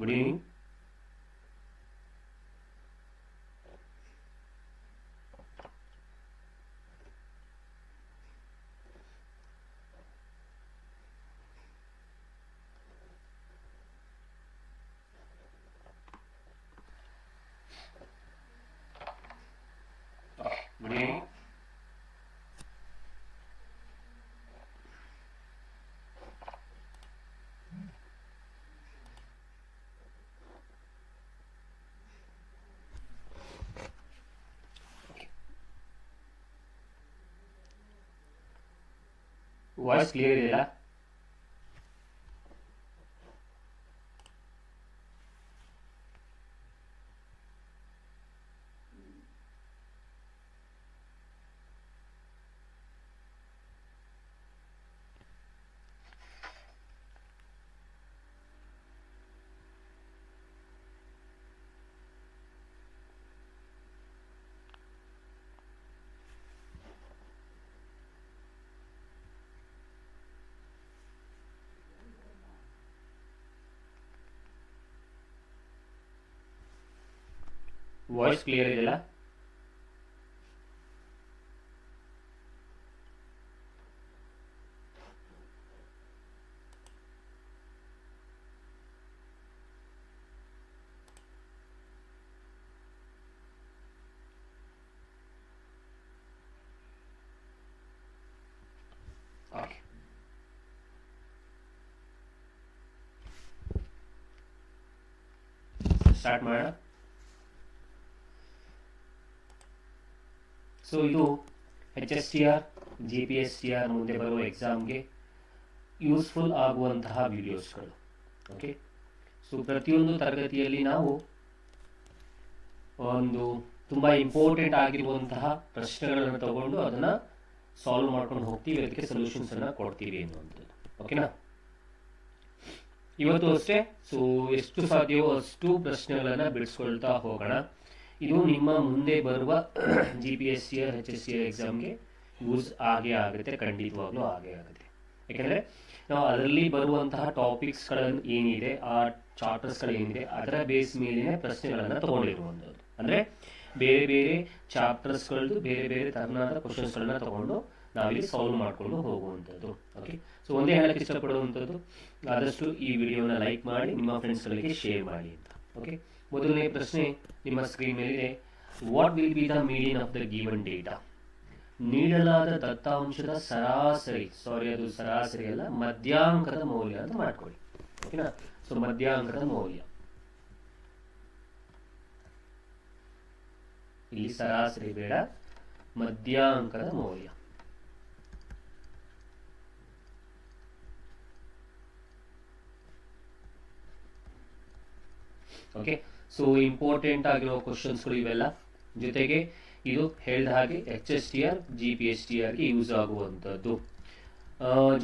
Good evening. Good evening. Voice clear ಇದೆಯಲ್ಲ? Voice clear ಇದೆಯಲ್ಲ? Okay, start ಮಾಡೋಣ. So ಇದು HSTR GPSTR ಮುಂದೆ ಬರುವ ಎಕ್ಸಾಮ್ಗೆ ಯೂಸ್ಫುಲ್ ಆಗುವಂತಹ ವಿಡಿಯೋಸ್ಗಳು. ಓಕೆ, ಸೊ ಪ್ರತಿಯೊಂದು ತರಗತಿಯಲ್ಲಿ ನಾವು ಒಂದು ತುಂಬ ಇಂಪಾರ್ಟೆಂಟ್ ಆಗಿರುವಂತಹ ಪ್ರಶ್ನೆಗಳನ್ನು ತಗೊಂಡು ಅದನ್ನು ಸಾಲ್ವ್ ಮಾಡ್ಕೊಂಡು ಹೋಗ್ತೀವಿ, ಅದಕ್ಕೆ ಸೊಲ್ಯೂಷನ್ಸ್ ಅನ್ನು ಕೊಡ್ತೀವಿ ಅನ್ನುವಂಥದ್ದು. ಓಕೆನಾ? ಇವತ್ತು ಅಷ್ಟೇ. ಸೊ ಎಷ್ಟು ಸಾಧ್ಯವೋ ಅಷ್ಟು ಪ್ರಶ್ನೆಗಳನ್ನು ಬಿಡಿಸ್ಕೊಳ್ತಾ ಹೋಗೋಣ. ಇದು ನಿಮ್ಮ ಮುಂದೆ ಬರುವ GPSTR HSTR ಎಕ್ಸಾಮ್ಗೆ ಯೂಸ್ ಆಗೇ ಆಗುತ್ತೆ, ಖಂಡಿತವಾಗ್ಲೂ ಆಗೇ ಆಗುತ್ತೆ. ಯಾಕೆಂದರೆ ನಾವು ಅದರಲ್ಲಿ ಬರುವಂತಹ ಟಾಪಿಕ್ಸ್ಗಳನ್ನು ಏನಿದೆ, ಆ ಚಾಪ್ಟರ್ಸ್ಗಳೇನಿದೆ, ಅದರ ಬೇಸ್ ಮೇಲಿನ ಪ್ರಶ್ನೆಗಳನ್ನು ತಗೊಂಡಿರುವಂಥದ್ದು. ಅಂದರೆ ಬೇರೆ ಬೇರೆ ಚಾಪ್ಟರ್ಸ್ಗಳದ್ದು ಬೇರೆ ಬೇರೆ ತರನಾದ ಕ್ವಶನ್ಸ್ಗಳನ್ನ ತಗೊಂಡು ನಾವಿಲ್ಲಿ ಸಾಲ್ವ್ ಮಾಡಿಕೊಂಡು ಹೋಗುವಂಥದ್ದು. ಓಕೆ, ಸೊ ಒಂದೇ ಹೇಳಕ್ಕೆ ಇಷ್ಟಪಡುವಂಥದ್ದು, ಆದಷ್ಟು ಈ ವಿಡಿಯೋನ ಲೈಕ್ ಮಾಡಿ ನಿಮ್ಮ ಫ್ರೆಂಡ್ಸ್ಗಳಿಗೆ ಶೇರ್ ಮಾಡಿ ಅಂತ. ಓಕೆ, ಮೊದಲನೇ ಪ್ರಶ್ನೆ ನಿಮ್ಮ ಸ್ಕ್ರೀನ್ ಮೇಲಿದೆ. What will be the median of the given data? ನೀಡಲಾದ ದತ್ತಾಂಶದ ಸರಾಸರಿ, ಅದು ಸರಾಸರಿ ಅಲ್ಲ, ಮಧ್ಯಾಂಕದ ಮೌಲ್ಯ ಅಂತ ಮಾಡ್ಕೊಳ್ಳಿ. ಓಕೆನಾ? ಸೊ ಮಧ್ಯಾಂಕದ ಮೌಲ್ಯ, ಇಲ್ಲಿ ಸರಾಸರಿ ಬೇಡ, ಮಧ್ಯಾಂಕದ ಮೌಲ್ಯ. ಓಕೆ, ಸೊ ಇಂಪಾರ್ಟೆಂಟ್ ಆಗಿರೋ ಕ್ವಶನ್ಸ್ಗಳು ಇವೆಲ್ಲ. ಜೊತೆಗೆ ಇದು ಹೇಳಿದ ಹಾಗೆ HSTR GPSTRಗೆ ಯೂಸ್ ಆಗುವಂಥದ್ದು.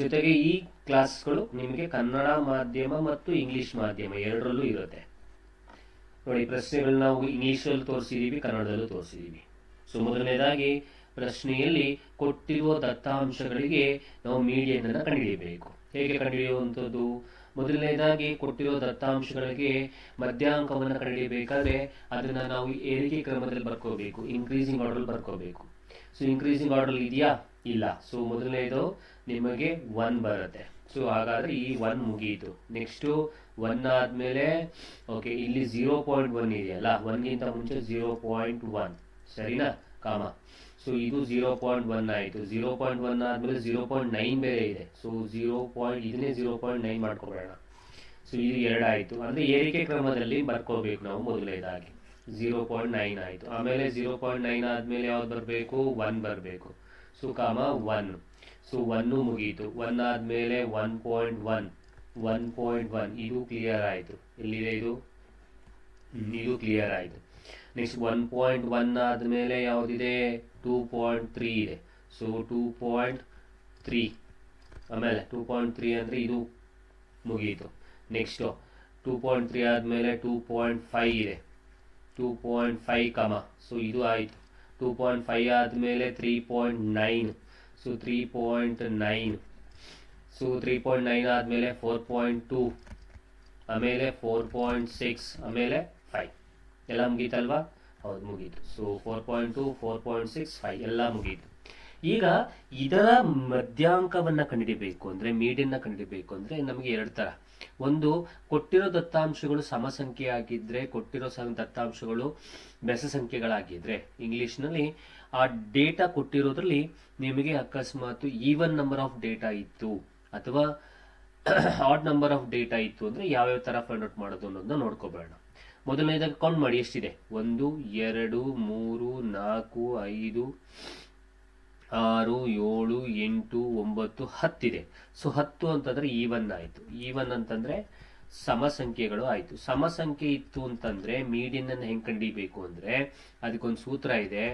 ಜೊತೆಗೆ ಈ ಕ್ಲಾಸ್ಗಳು ನಿಮಗೆ ಕನ್ನಡ ಮಾಧ್ಯಮ ಮತ್ತು ಇಂಗ್ಲಿಷ್ ಮಾಧ್ಯಮ ಎರಡರಲ್ಲೂ ಇರುತ್ತೆ. ನೋಡಿ, ಪ್ರಶ್ನೆಗಳನ್ನ ನಾವು ಇಂಗ್ಲಿಷಲ್ಲಿ ತೋರಿಸಿದೀವಿ, ಕನ್ನಡದಲ್ಲೂ ತೋರಿಸಿದೀವಿ. ಸೊ ಮೊದಲನೇದಾಗಿ ಪ್ರಶ್ನೆಯಲ್ಲಿ ಕೊಟ್ಟಿರುವ ದತ್ತಾಂಶಗಳಿಗೆ ನಾವು ಮೀಡಿಯನ್ ಅನ್ನು ಕಂಡುಹಿಡಿಯಬೇಕು. ಹೇಗೆ ಕಂಡುಹಿಡಿಯುವಂಥದ್ದು? ಮೊದಲನೇದಾಗಿ ಕೊಟ್ಟಿರೋ ದತ್ತಾಂಶಗಳಿಗೆ ಮಧ್ಯಾಂಕವನ್ನು ಕಂಡುಹಿಡಿಯಬೇಕಾದ್ರೆ ಅದನ್ನ ನಾವು ಏರಿಕೆ ಕ್ರಮದಲ್ಲಿ ಬರ್ಕೋಬೇಕು, ಇನ್ಕ್ರೀಸಿಂಗ್ ಆರ್ಡರ್ ಬರ್ಕೋಬೇಕು. ಸೊ ಇನ್ಕ್ರೀಸಿಂಗ್ ಆರ್ಡರ್ ಇದೆಯಾ? ಇಲ್ಲ. ಸೊ ಮೊದಲನೇದು ನಿಮಗೆ 1 ಬರುತ್ತೆ. ಸೊ ಹಾಗಾದ್ರೆ ಈ 1 ಮುಗಿಯಿತು. ನೆಕ್ಸ್ಟು 1 ಆದ್ಮೇಲೆ ಓಕೆ, ಇಲ್ಲಿ 0.1 ಇದೆಯಲ್ಲ, 1ಗಿಂತ ಮುಂಚೆ 0.1, ಸರಿನಾ? ಕಾಮ. ಸೊ ಇದು 0.1 ಆಯಿತು. 0.1 ಆದಮೇಲೆ 0.9 ಬೇರೆ ಇದೆ. ಸೊ ಇದನ್ನೇ 0.9 ಮಾಡ್ಕೊಬೇಡ. ಸೊ ಇದು 2 ಆಯಿತು. ಅಂದರೆ ಏರಿಕೆ ಕ್ರಮದಲ್ಲಿ ಬರ್ಕೋಬೇಕು ನಾವು. ಮೊದಲನೇದಾಗಿ 0.9 ಆಯಿತು. ಆಮೇಲೆ 0.9 ಆದಮೇಲೆ ಯಾವ್ದು ಬರಬೇಕು? 1 ಬರಬೇಕು. ಸೊ ಕಾಮ 1. ಸೊ 1 ಮುಗೀತು. 1 ಆದಮೇಲೆ 1.1 ಇದು ಕ್ಲಿಯರ್ ಆಯಿತು. ಎಲ್ಲಿದೆ ಇದು? ಇದು ಕ್ಲಿಯರ್ ಆಯಿತು. ನೆಕ್ಸ್ಟ್ 1.1 ಆದಮೇಲೆ ಯಾವುದಿದೆ? 2.3 ಇದೆ. ಸೊ 2.3, ಆಮೇಲೆ 2.3 ಅಂದರೆ ಇದು ಮುಗೀತು. ನೆಕ್ಸ್ಟು 2.3 ಆದಮೇಲೆ 2.5 ಇದೆ. 2.5 ಕಮ, ಸೊ ಇದು ಆಯಿತು. 2.5 ಆದಮೇಲೆ 3.9, ಸೊ 3.9. ಸೊ 3.9 ಆದಮೇಲೆ 4.2, ಆಮೇಲೆ 4.6 ಆಮೇಲೆ 5 ಎಲ್ಲ ಮುಗೀತಲ್ವಾ? ಹೌದು ಮುಗೀತು. ಸೊ 4.2 4.6 5 ಎಲ್ಲ ಮುಗೀತು. ಈಗ ಇದರ ಮಧ್ಯಾಂಕವನ್ನ ಕಂಡುಹಿಡಿಬೇಕು ಅಂದ್ರೆ ಮೀಡಿಯನ್ನ ಕಂಡುಹಿಡಿಬೇಕು ಅಂದ್ರೆ ನಮಗೆ ಎರಡು ತರ. ಒಂದು, ಕೊಟ್ಟಿರೋ ದತ್ತಾಂಶಗಳು ಸಮಸಂಖ್ಯೆ ಆಗಿದ್ರೆ, ಕೊಟ್ಟಿರೋ ದತ್ತಾಂಶಗಳು ಬೆಸ ಸಂಖ್ಯೆಗಳಾಗಿದ್ರೆ, ಇಂಗ್ಲಿಷ್ನಲ್ಲಿ ಆ ಡೇಟಾ ಕೊಟ್ಟಿರೋದ್ರಲ್ಲಿ ನಿಮಗೆ ಅಕಸ್ಮಾತ್ ಈವನ್ ನಂಬರ್ ಆಫ್ ಡೇಟಾ ಇತ್ತು ಅಥವಾ ಆಡ್ ನಂಬರ್ ಆಫ್ ಡೇಟಾ ಇತ್ತು ಅಂದ್ರೆ ಯಾವ್ಯಾವ ತರ ಫೈಂಡ್ ಔಟ್ ಮಾಡೋದು ಅನ್ನೋದನ್ನ ನೋಡ್ಕೋಬೇಡ. ಮೊದಲನೇದಾಗಿ ಕೌಂಟ್ ಮಾಡಿ ಎಷ್ಟಿದೆ. 1 2 3 4 5 6 7 8 9 10 ಇದೆ. ಸೊ 10 ಅಂತಂದ್ರೆ ಈವನ್ ಆಯ್ತು. ಈವನ್ ಅಂತಂದ್ರೆ ಸಮಸಂಖ್ಯೆಗಳು ಆಯ್ತು. ಸಮಸಂಖ್ಯೆ ಇತ್ತು ಅಂತಂದ್ರೆ ಮೀಡಿಯನ್ ಅನ್ನು ಹೆಂಗ್ ಕಂಡಿಬೇಕು ಅಂದ್ರೆ ಅದಕ್ಕೊಂದು ಸೂತ್ರ ಇದೆ.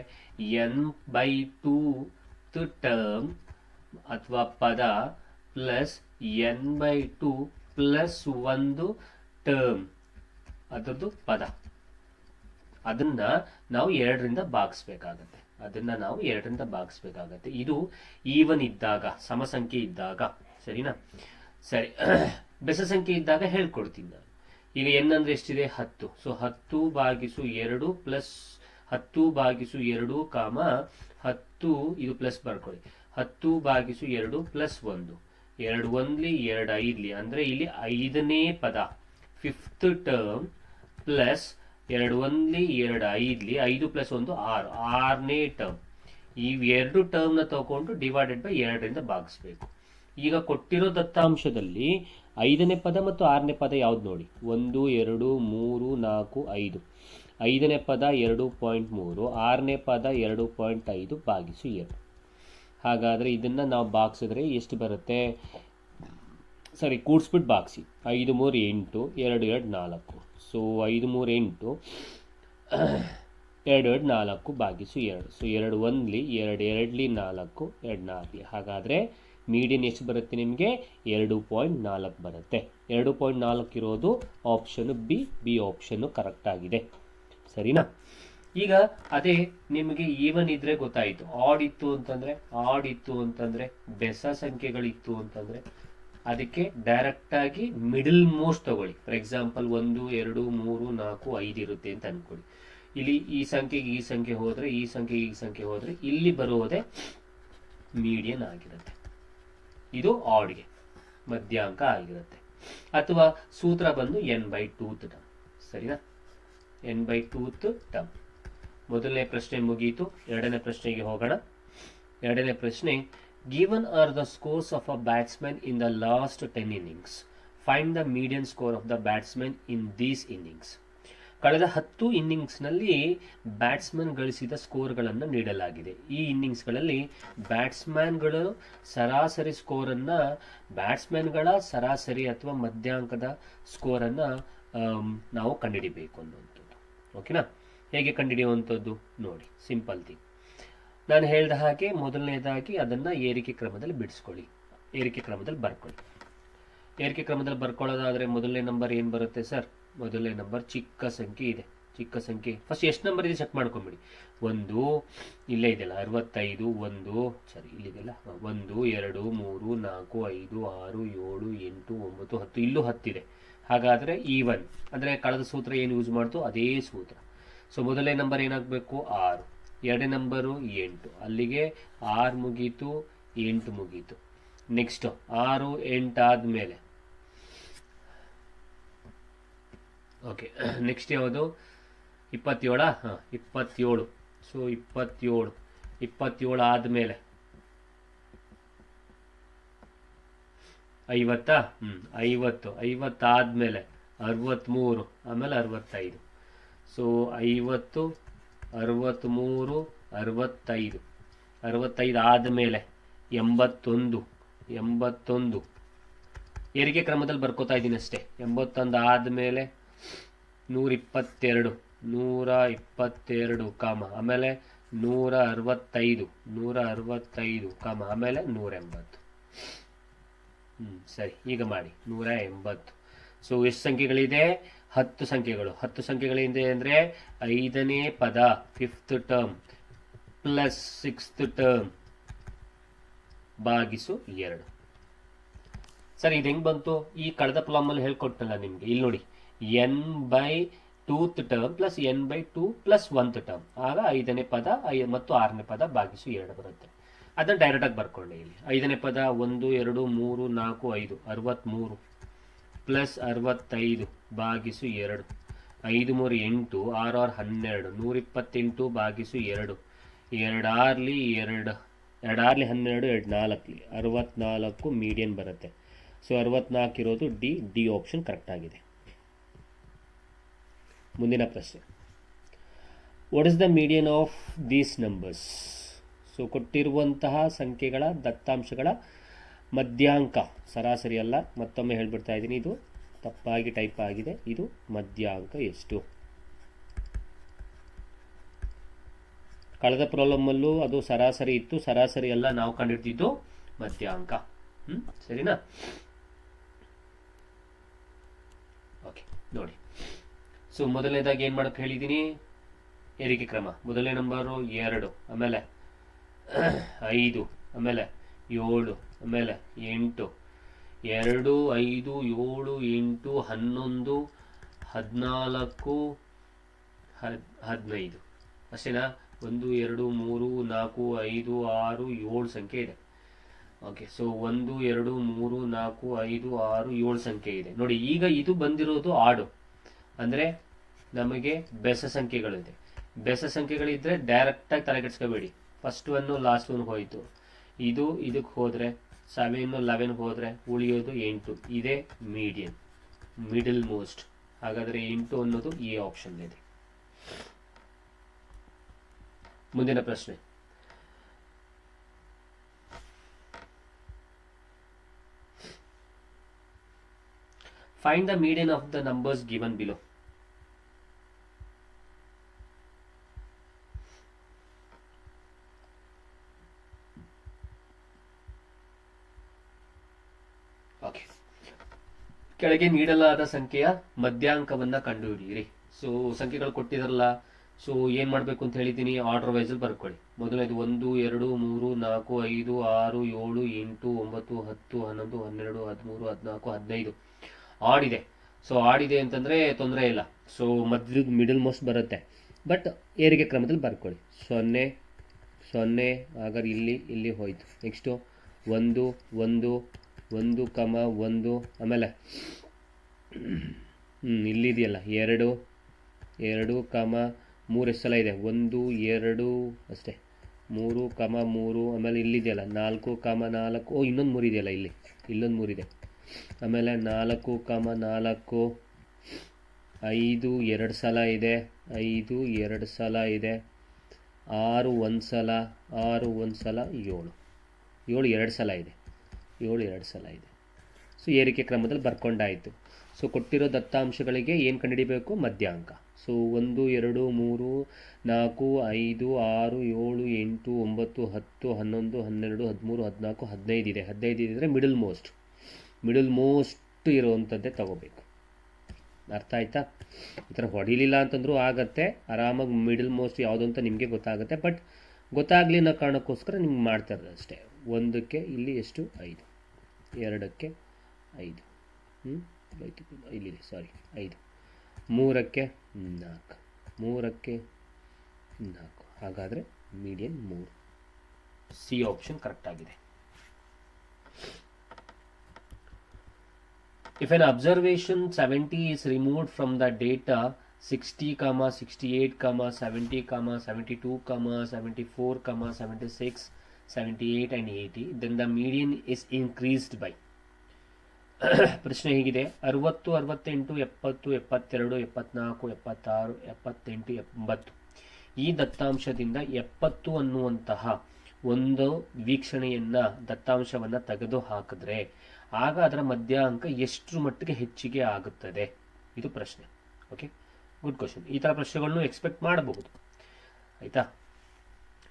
n/2 ಟರ್ಮ್ ಅಥವಾ ಪದ ಪ್ಲಸ್ n/2 ಪ್ಲಸ್ 1 ಟರ್ಮ್ ಅದರದ್ದು ಪದ. ಅದನ್ನ ನಾವು 2ರಿಂದ ಭಾಗಿಸ್ಬೇಕಾಗತ್ತೆ. ಇದು ಈವನ್ ಇದ್ದಾಗ, ಸಮಸಂಖ್ಯೆ ಇದ್ದಾಗ. ಸರಿನಾ? ಸರಿ. ಬೆಸ ಸಂಖ್ಯೆ ಇದ್ದಾಗ ಹೇಳ್ಕೊಡ್ತೀನಿ ನಾನು. ಈಗ n ಅಂದ್ರೆ ಎಷ್ಟಿದೆ? 10. ಸೊ 10/2 ಪ್ಲಸ್ 10/2 ಕಾಮ 10 ಇದು ಪ್ಲಸ್ ಬರ್ಕೊಳ್ಳಿ. 10/2 ಪ್ಲಸ್ 1 2 1ಲಿ 2 5ಲಿ ಅಂದ್ರೆ ಇಲ್ಲಿ 5ನೇ ಪದ 5th ಟರ್ಮ್ ಪ್ಲಸ್ 2 1ಲಿ 2 5ಲಿ 5 ಪ್ಲಸ್ 1 6 6ನೇ ಟರ್ಮ್. ಈ 2 ಟರ್ಮ್ನ ತಗೊಂಡು ಡಿವೈಡೆಡ್ ಬೈ 2ರಿಂದ ಭಾಗಿಸ್ಬೇಕು. ಈಗ ಕೊಟ್ಟಿರೋ ದತ್ತಾಂಶದಲ್ಲಿ 5ನೇ ಪದ ಮತ್ತು 6ನೇ ಪದ ಯಾವ್ದು ನೋಡಿ. 1 2 3 4 5. 5ನೇ ಪದ 2.3, 6ನೇ ಪದ 2.5 ಭಾಗಿಸು 2. ಹಾಗಾದ್ರೆ ಇದನ್ನ ನಾವು ಭಾಗಿಸಿದ್ರೆ ಎಷ್ಟು ಬರುತ್ತೆ? ಸರಿ, ಕೂಡಿಸ್ಬಿಟ್ಟು ಭಾಗಿಸಿ. 5 3 8, 2 2 4. ಸೊ 5 3 8, 2 2 4 ಭಾಗಿಸು 2. ಸೊ 2 1ಲಿ 2 2ಲಿ 4, 2 4ಲಿ. ಹಾಗಾದ್ರೆ ಮೀಡಿಯನ್ ಎಷ್ಟು ಬರುತ್ತೆ ನಿಮಗೆ? 2.4 ಬರುತ್ತೆ. 2.4 ಇರೋದು ಆಪ್ಷನ್ ಬಿ ಆಪ್ಷನ್ ಕರೆಕ್ಟ್ ಆಗಿದೆ. ಸರಿನಾ? ಈಗ ಅದೇ ನಿಮಗೆ ಈವನ್ ಇದ್ರೆ ಗೊತ್ತಾಯಿತು. ಆಡ್ ಇತ್ತು ಅಂತಂದ್ರೆ ಬೆಸ ಸಂಖ್ಯೆಗಳಿತ್ತು ಅಂತಂದ್ರೆ ಅದಕ್ಕೆ ಡೈರೆಕ್ಟ್ ಆಗಿ ಮಿಡಲ್ ಮೋಸ್ಟ್ ತಗೊಳ್ಳಿ. ಫಾರ್ ಎಕ್ಸಾಂಪಲ್ 1 2 3 4 5 ಇರುತ್ತೆ ಅಂತ ಅನ್ಕೊಳ್ಳಿ. ಇಲ್ಲಿ ಈ ಸಂಖ್ಯೆಗೆ ಈ ಸಂಖ್ಯೆ ಹೋದ್ರೆ, ಈ ಸಂಖ್ಯೆಗೆ ಈ ಸಂಖ್ಯೆ ಹೋದ್ರೆ ಇಲ್ಲಿ ಬರುವುದೇ ಮೀಡಿಯನ್ ಆಗಿರುತ್ತೆ. ಇದು ಆಡ್ಗೆ ಮಧ್ಯಾಂಕ ಆಗಿರುತ್ತೆ. ಅಥವಾ ಸೂತ್ರ ಬಂದು n/2 ಟರ್ಮ್. ಸರಿನಾ? n/2 term. ಮೊದಲನೇ ಪ್ರಶ್ನೆ ಮುಗಿಯಿತು. ಎರಡನೇ ಪ್ರಶ್ನೆಗೆ ಹೋಗೋಣ. ಎರಡನೇ ಪ್ರಶ್ನೆ, given are the scores of a batsman in the last 10 innings. Find the median score of the batsman in these innings. ಕಳೆದ 10 ಇನ್ನಿಂಗ್ಸ್ನಲ್ಲಿ ಬ್ಯಾಟ್ಸ್ಮನ್ ಗಳಿಸಿದ ಸ್ಕೋರ್ಗಳನ್ನು ನೀಡಲಾಗಿದೆ. ಈ ಇನ್ನಿಂಗ್ಸ್ಗಳಲ್ಲಿ ಬ್ಯಾಟ್ಸ್ಮನ್ಗಳು ಸರಾಸರಿ ಸ್ಕೋರನ್ನು, ಬ್ಯಾಟ್ಸ್ಮನ್ಗಳ ಸರಾಸರಿ ಅಥವಾ ಮಧ್ಯಾಂಕದ ಸ್ಕೋರನ್ನು ನಾವು ಕಂಡುಹಿಡಿಬೇಕು ಅನ್ನುವಂಥದ್ದು. ಓಕೆನಾ? ಹೇಗೆ ಕಂಡುಹಿಡಿಯುವಂಥದ್ದು ನೋಡಿ, ಸಿಂಪಲ್ ಥಿಂಗ್. ನಾನು ಹೇಳಿದ ಹಾಗೆ ಮೊದಲನೇದಾಗಿ ಅದನ್ನು ಏರಿಕೆ ಕ್ರಮದಲ್ಲಿ ಬಿಡಿಸ್ಕೊಳ್ಳಿ, ಏರಿಕೆ ಕ್ರಮದಲ್ಲಿ ಬರ್ಕೊಳ್ಳಿ. ಏರಿಕೆ ಕ್ರಮದಲ್ಲಿ ಬರ್ಕೊಳ್ಳೋದಾದರೆ ಮೊದಲನೇ ನಂಬರ್ ಏನು ಬರುತ್ತೆ ಸರ್? ಮೊದಲನೇ ನಂಬರ್ ಚಿಕ್ಕ ಸಂಖ್ಯೆ ಇದೆ. ಚಿಕ್ಕ ಸಂಖ್ಯೆ ಫಸ್ಟ್ ಎಷ್ಟು ನಂಬರ್ ಇದೆ ಚೆಕ್ ಮಾಡ್ಕೊಂಬಿಡಿ. 1 ಇಲ್ಲೇ ಇದೆಯಲ್ಲ 65, 1 ಸರಿ ಇಲ್ಲಿದೆಲ್ಲ 1 2 3 4 5 6 7 8 9 10, ಇಲ್ಲೂ 10 ಇದೆ. ಹಾಗಾದರೆ ಈವನ್ ಅಂದರೆ ಕಳೆದ ಸೂತ್ರ ಏನು ಯೂಸ್ ಮಾಡ್ತು ಅದೇ ಸೂತ್ರ. ಸೊ ಮೊದಲನೇ ನಂಬರ್ ಏನಾಗಬೇಕು? 6. ಎರಡನೇ ನಂಬರು 8. ಅಲ್ಲಿಗೆ 6 ಮುಗೀತು, 8 ಮುಗೀತು. ನೆಕ್ಸ್ಟ್ 6 8 ಆದಮೇಲೆ ಓಕೆ, ನೆಕ್ಸ್ಟ್ ಯಾವುದು? 27. 27. ಸೊ 27 ಆದಮೇಲೆ 50. 50 ಆದಮೇಲೆ 63, ಆಮೇಲೆ 65. ಸೊ 50 63 65. 65 ಆದಮೇಲೆ 81. ಏರಿಕೆ ಕ್ರಮದಲ್ಲಿ ಬರ್ಕೋತಾ ಇದ್ದೀನಿ ಅಷ್ಟೇ. 81 ಆದಮೇಲೆ 122 ಕಾಮ, ಆಮೇಲೆ 165 ಕಾಮ, ಆಮೇಲೆ 180. ಸರಿ, ಈಗ ಮಾಡಿ 180. ಸೊ ಎಷ್ಟು ಸಂಖ್ಯೆಗಳಿದೆ? 10 ಸಂಖ್ಯೆಗಳು. 10 ಸಂಖ್ಯೆಗಳಿದೆ ಅಂದರೆ 5ನೇ ಪದ 5th term plus 6th term ಭಾಗಿಸು 2. ಸರ್ ಇದು ಹೆಂಗೆ ಬಂತು? ಈ ಕಳೆದ ಪ್ರಾಬ್ಲಮಲ್ಲಿ ಹೇಳ್ಕೊಟ್ಟಲ್ಲ ನಿಮಗೆ, ಇಲ್ಲಿ ನೋಡಿ, N by 2th term plus N by 2 plus 1th term, ಆಗ 5ನೇ ಪದ ಮತ್ತು 6ನೇ ಪದ ಭಾಗಿಸು 2 ಬರುತ್ತೆ. ಅದನ್ನು ಡೈರೆಕ್ಟಾಗಿ ಬರ್ಕೊಂಡೆ. ಇಲ್ಲಿ 5ನೇ ಪದ 1 2 3 4 5 63 ಪ್ಲಸ್ 65 ಭಾಗಿಸು 2, 5 3 8, 6 6 12, 128 ಭಾಗಿಸು 2, 2 ಆರ್ಲಿ 2, 2 ಆರ್ಲಿ 12, 2 4ಲಿ 64 ಮೀಡಿಯನ್ ಬರುತ್ತೆ. ಸೊ 64 ಇರೋದು ಡಿ ಆಪ್ಷನ್ ಕರೆಕ್ಟ್ ಆಗಿದೆ. ಮುಂದಿನ ಪ್ರಶ್ನೆ, what is the median of these numbers? So ಕೊಟ್ಟಿರುವಂತಹ ಸಂಖ್ಯೆಗಳ ದತ್ತಾಂಶಗಳ ಮಧ್ಯಾಂಕ, ಸರಾಸರಿ ಅಲ್ಲ, ಮತ್ತೊಮ್ಮೆ ಹೇಳ್ಬಿಡ್ತಾ ಇದ್ದೀನಿ, ಇದು ತಪ್ಪಾಗಿ ಟೈಪ್ ಆಗಿದೆ. ಇದು ಮಧ್ಯಾಂಕ ಎಷ್ಟು? ಕಳೆದ ಪ್ರಾಬ್ಲಮಲ್ಲೂ ಅದು ಸರಾಸರಿ ಇತ್ತು, ಸರಾಸರಿ ಅಲ್ಲ, ನಾವು ಕಂಡಿಡ್ತಿದ್ದು ಮಧ್ಯಾಂಕ. ಸರಿನಾ? ಓಕೆ, ನೋಡಿ. ಸೊ ಮೊದಲನೇದಾಗಿ ಏನು ಮಾಡೋಕ್ಕೆ ಹೇಳಿದ್ದೀನಿ? ಏರಿಕೆ ಕ್ರಮ. ಮೊದಲನೇ ನಂಬರು 2, ಆಮೇಲೆ 5, ಆಮೇಲೆ 7, ಆಮೇಲೆ 8, 2 5 7 8 11 14 15 ಅಷ್ಟೇನಾ? 1 2 3 4 5 6 7 ಸಂಖ್ಯೆ ಇದೆ. ಓಕೆ, ಸೊ 1 2 3 4 5 6 7 ಸಂಖ್ಯೆ ಇದೆ. ನೋಡಿ, ಈಗ ಇದು ಬಂದಿರೋದು ಆಡು, ಅಂದರೆ ನಮಗೆ ಬೆಸ ಸಂಖ್ಯೆಗಳಿದೆ. ಬೆಸ ಸಂಖ್ಯೆಗಳಿದ್ರೆ ಡೈರೆಕ್ಟಾಗಿ ತಲೆಕೆಡಿಸ್ಕೋಬೇಡಿ. ಫಸ್ಟ್ ಒನ್ನು ಲಾಸ್ಟ್ ಒನ್ ಹೋಯಿತು, ಇದು ಇದಕ್ಕೆ ಹೋದರೆ 7 11 ಹೋದರೆ ಉಳಿಯೋದು 8. ಇದೇ ಮೀಡಿಯನ್, ಮಿಡಲ್ ಮೋಸ್ಟ್. ಹಾಗಾದರೆ 8 ಅನ್ನೋದು ಈ ಆಪ್ಷನ್ ಇದೆ. ಮುಂದಿನ ಪ್ರಶ್ನೆ, find the median of the numbers given below. Okay, ಕೆಳಗೆ ನೀಡಲಾದ ಸಂಖ್ಯೆಯ ಮಧ್ಯಾಂಕವನ್ನ ಕಂಡುಹಿಡಿಯಿರಿ. ಸೊ ಸಂಖ್ಯೆಗಳು ಕೊಟ್ಟಿದಾರಲ್ಲ, ಸೊ ಏನು ಮಾಡಬೇಕು ಅಂತ ಹೇಳಿದ್ದೀನಿ, ಆರ್ಡರ್ ವೈಸಲ್ಲಿ ಬರ್ಕೊಳ್ಳಿ. ಮೊದಲನೇದು 1 2 3 4 5 6 7 8 9 10 11 12 13 14 15 ಆಡಿದೆ. ಸೊ ಆಡಿದೆ ಅಂತಂದರೆ ತೊಂದರೆ ಇಲ್ಲ. ಸೊ ಮಧ್ಯದ ಮಿಡಲ್ ಮೋಸ್ಟ್ ಬರುತ್ತೆ, ಬಟ್ ಏರಿಕೆ ಕ್ರಮದಲ್ಲಿ ಬರ್ಕೊಳ್ಳಿ. 0 0, ಹಾಗಾದ್ರೆ ಇಲ್ಲಿ ಹೋಯ್ತು. ನೆಕ್ಸ್ಟು 1 1 1, 1, ಆಮೇಲೆ ಇಲ್ಲಿದೆಯಲ್ಲ 2 2, 3 ಎಷ್ಟು ಸಲ ಇದೆ? 1 2 ಅಷ್ಟೇ, 3, 3, ಆಮೇಲೆ ಇಲ್ಲಿದೆಯಲ್ಲ 4, 4, ಇನ್ನೊಂದು 3 ಇದೆಯಲ್ಲ, ಇಲ್ಲೊಂದು 3 ಇದೆ. ಆಮೇಲೆ 4, 4, 5 2 ಸಲ ಇದೆ, 5 2 ಸಲ ಇದೆ, 6 1 ಸಲ, 6 1 ಸಲ, 7 2 ಸಲ ಇದೆ, 7 2 ಸಲ ಇದೆ. ಸೊ ಏರಿಕೆ ಕ್ರಮದಲ್ಲಿ ಬರ್ಕೊಂಡಾಯಿತು. ಸೊ ಕೊಟ್ಟಿರೋ ದತ್ತಾಂಶಗಳಿಗೆ ಏನು ಕಂಡುಹಿಡಿಬೇಕು? ಮಧ್ಯಾಂಕ. ಸೊ 1 2 3 4 5 6 7 8 9 10 11 12 13 14 15 ಇದೆ. 15 ಇದ್ದರೆ ಮಿಡಲ್ ಮೋಸ್ಟ್ ಇರೋವಂಥದ್ದೇ ತಗೋಬೇಕು. ಅರ್ಥ ಆಯ್ತಾ? ಈ ಥರ ಹೊಡಿಲಿಲ್ಲ ಅಂತಂದ್ರೂ ಆಗತ್ತೆ, ಆರಾಮಾಗಿ ಮಿಡಲ್ ಮೋಸ್ಟ್ ಯಾವುದು ಅಂತ ನಿಮಗೆ ಗೊತ್ತಾಗುತ್ತೆ. ಬಟ್ ಗೊತ್ತಾಗಲಿ ಅನ್ನೋ ಕಾರಣಕ್ಕೋಸ್ಕರ ನಿಮ್ಗೆ ಮಾಡ್ತಾ ಇರೋದು ಅಷ್ಟೇ. 1ಕ್ಕೆ ಇಲ್ಲಿ ಎಷ್ಟು? 5, 2ಕ್ಕೆ 5, ಇಲ್ಲಿದೆ, ಸಾರಿ 5, 3ಕ್ಕೆ 4, 3ಕ್ಕೆ 4. ಹಾಗಾದರೆ ಮೀಡಿಯನ್ 3. ಸಿ ಆಪ್ಷನ್ ಕರೆಕ್ಟ್ ಆಗಿದೆ. If an observation 70 is removed from the data 60, 68, 70, 72, 74, 76, 78 and 80, then the median is increased by. ಪ್ರಶ್ನೆ ಹೀಗಿದೆ: 60, 68, 70, 72, 74, 76, 78, 80 ಈ ದತ್ತಾಂಶದಿಂದ 70 ಅನ್ನುವಂತಹ ಒಂದು ವೀಕ್ಷಣೆಯನ್ನ ದತ್ತಾಂಶವನ್ನು ತೆಗೆದು ಹಾಕಿದ್ರೆ ಆಗ ಅದರ ಮಧ್ಯಾಂಕ ಎಷ್ಟು ಮಟ್ಟಿಗೆ ಹೆಚ್ಚಿಗೆ ಆಗುತ್ತದೆ? ಇದು ಪ್ರಶ್ನೆ. Okay, good question. ಈ ಥರ ಪ್ರಶ್ನೆಗಳನ್ನು ಎಕ್ಸ್ಪೆಕ್ಟ್ ಮಾಡಬಹುದು. ಆಯಿತಾ?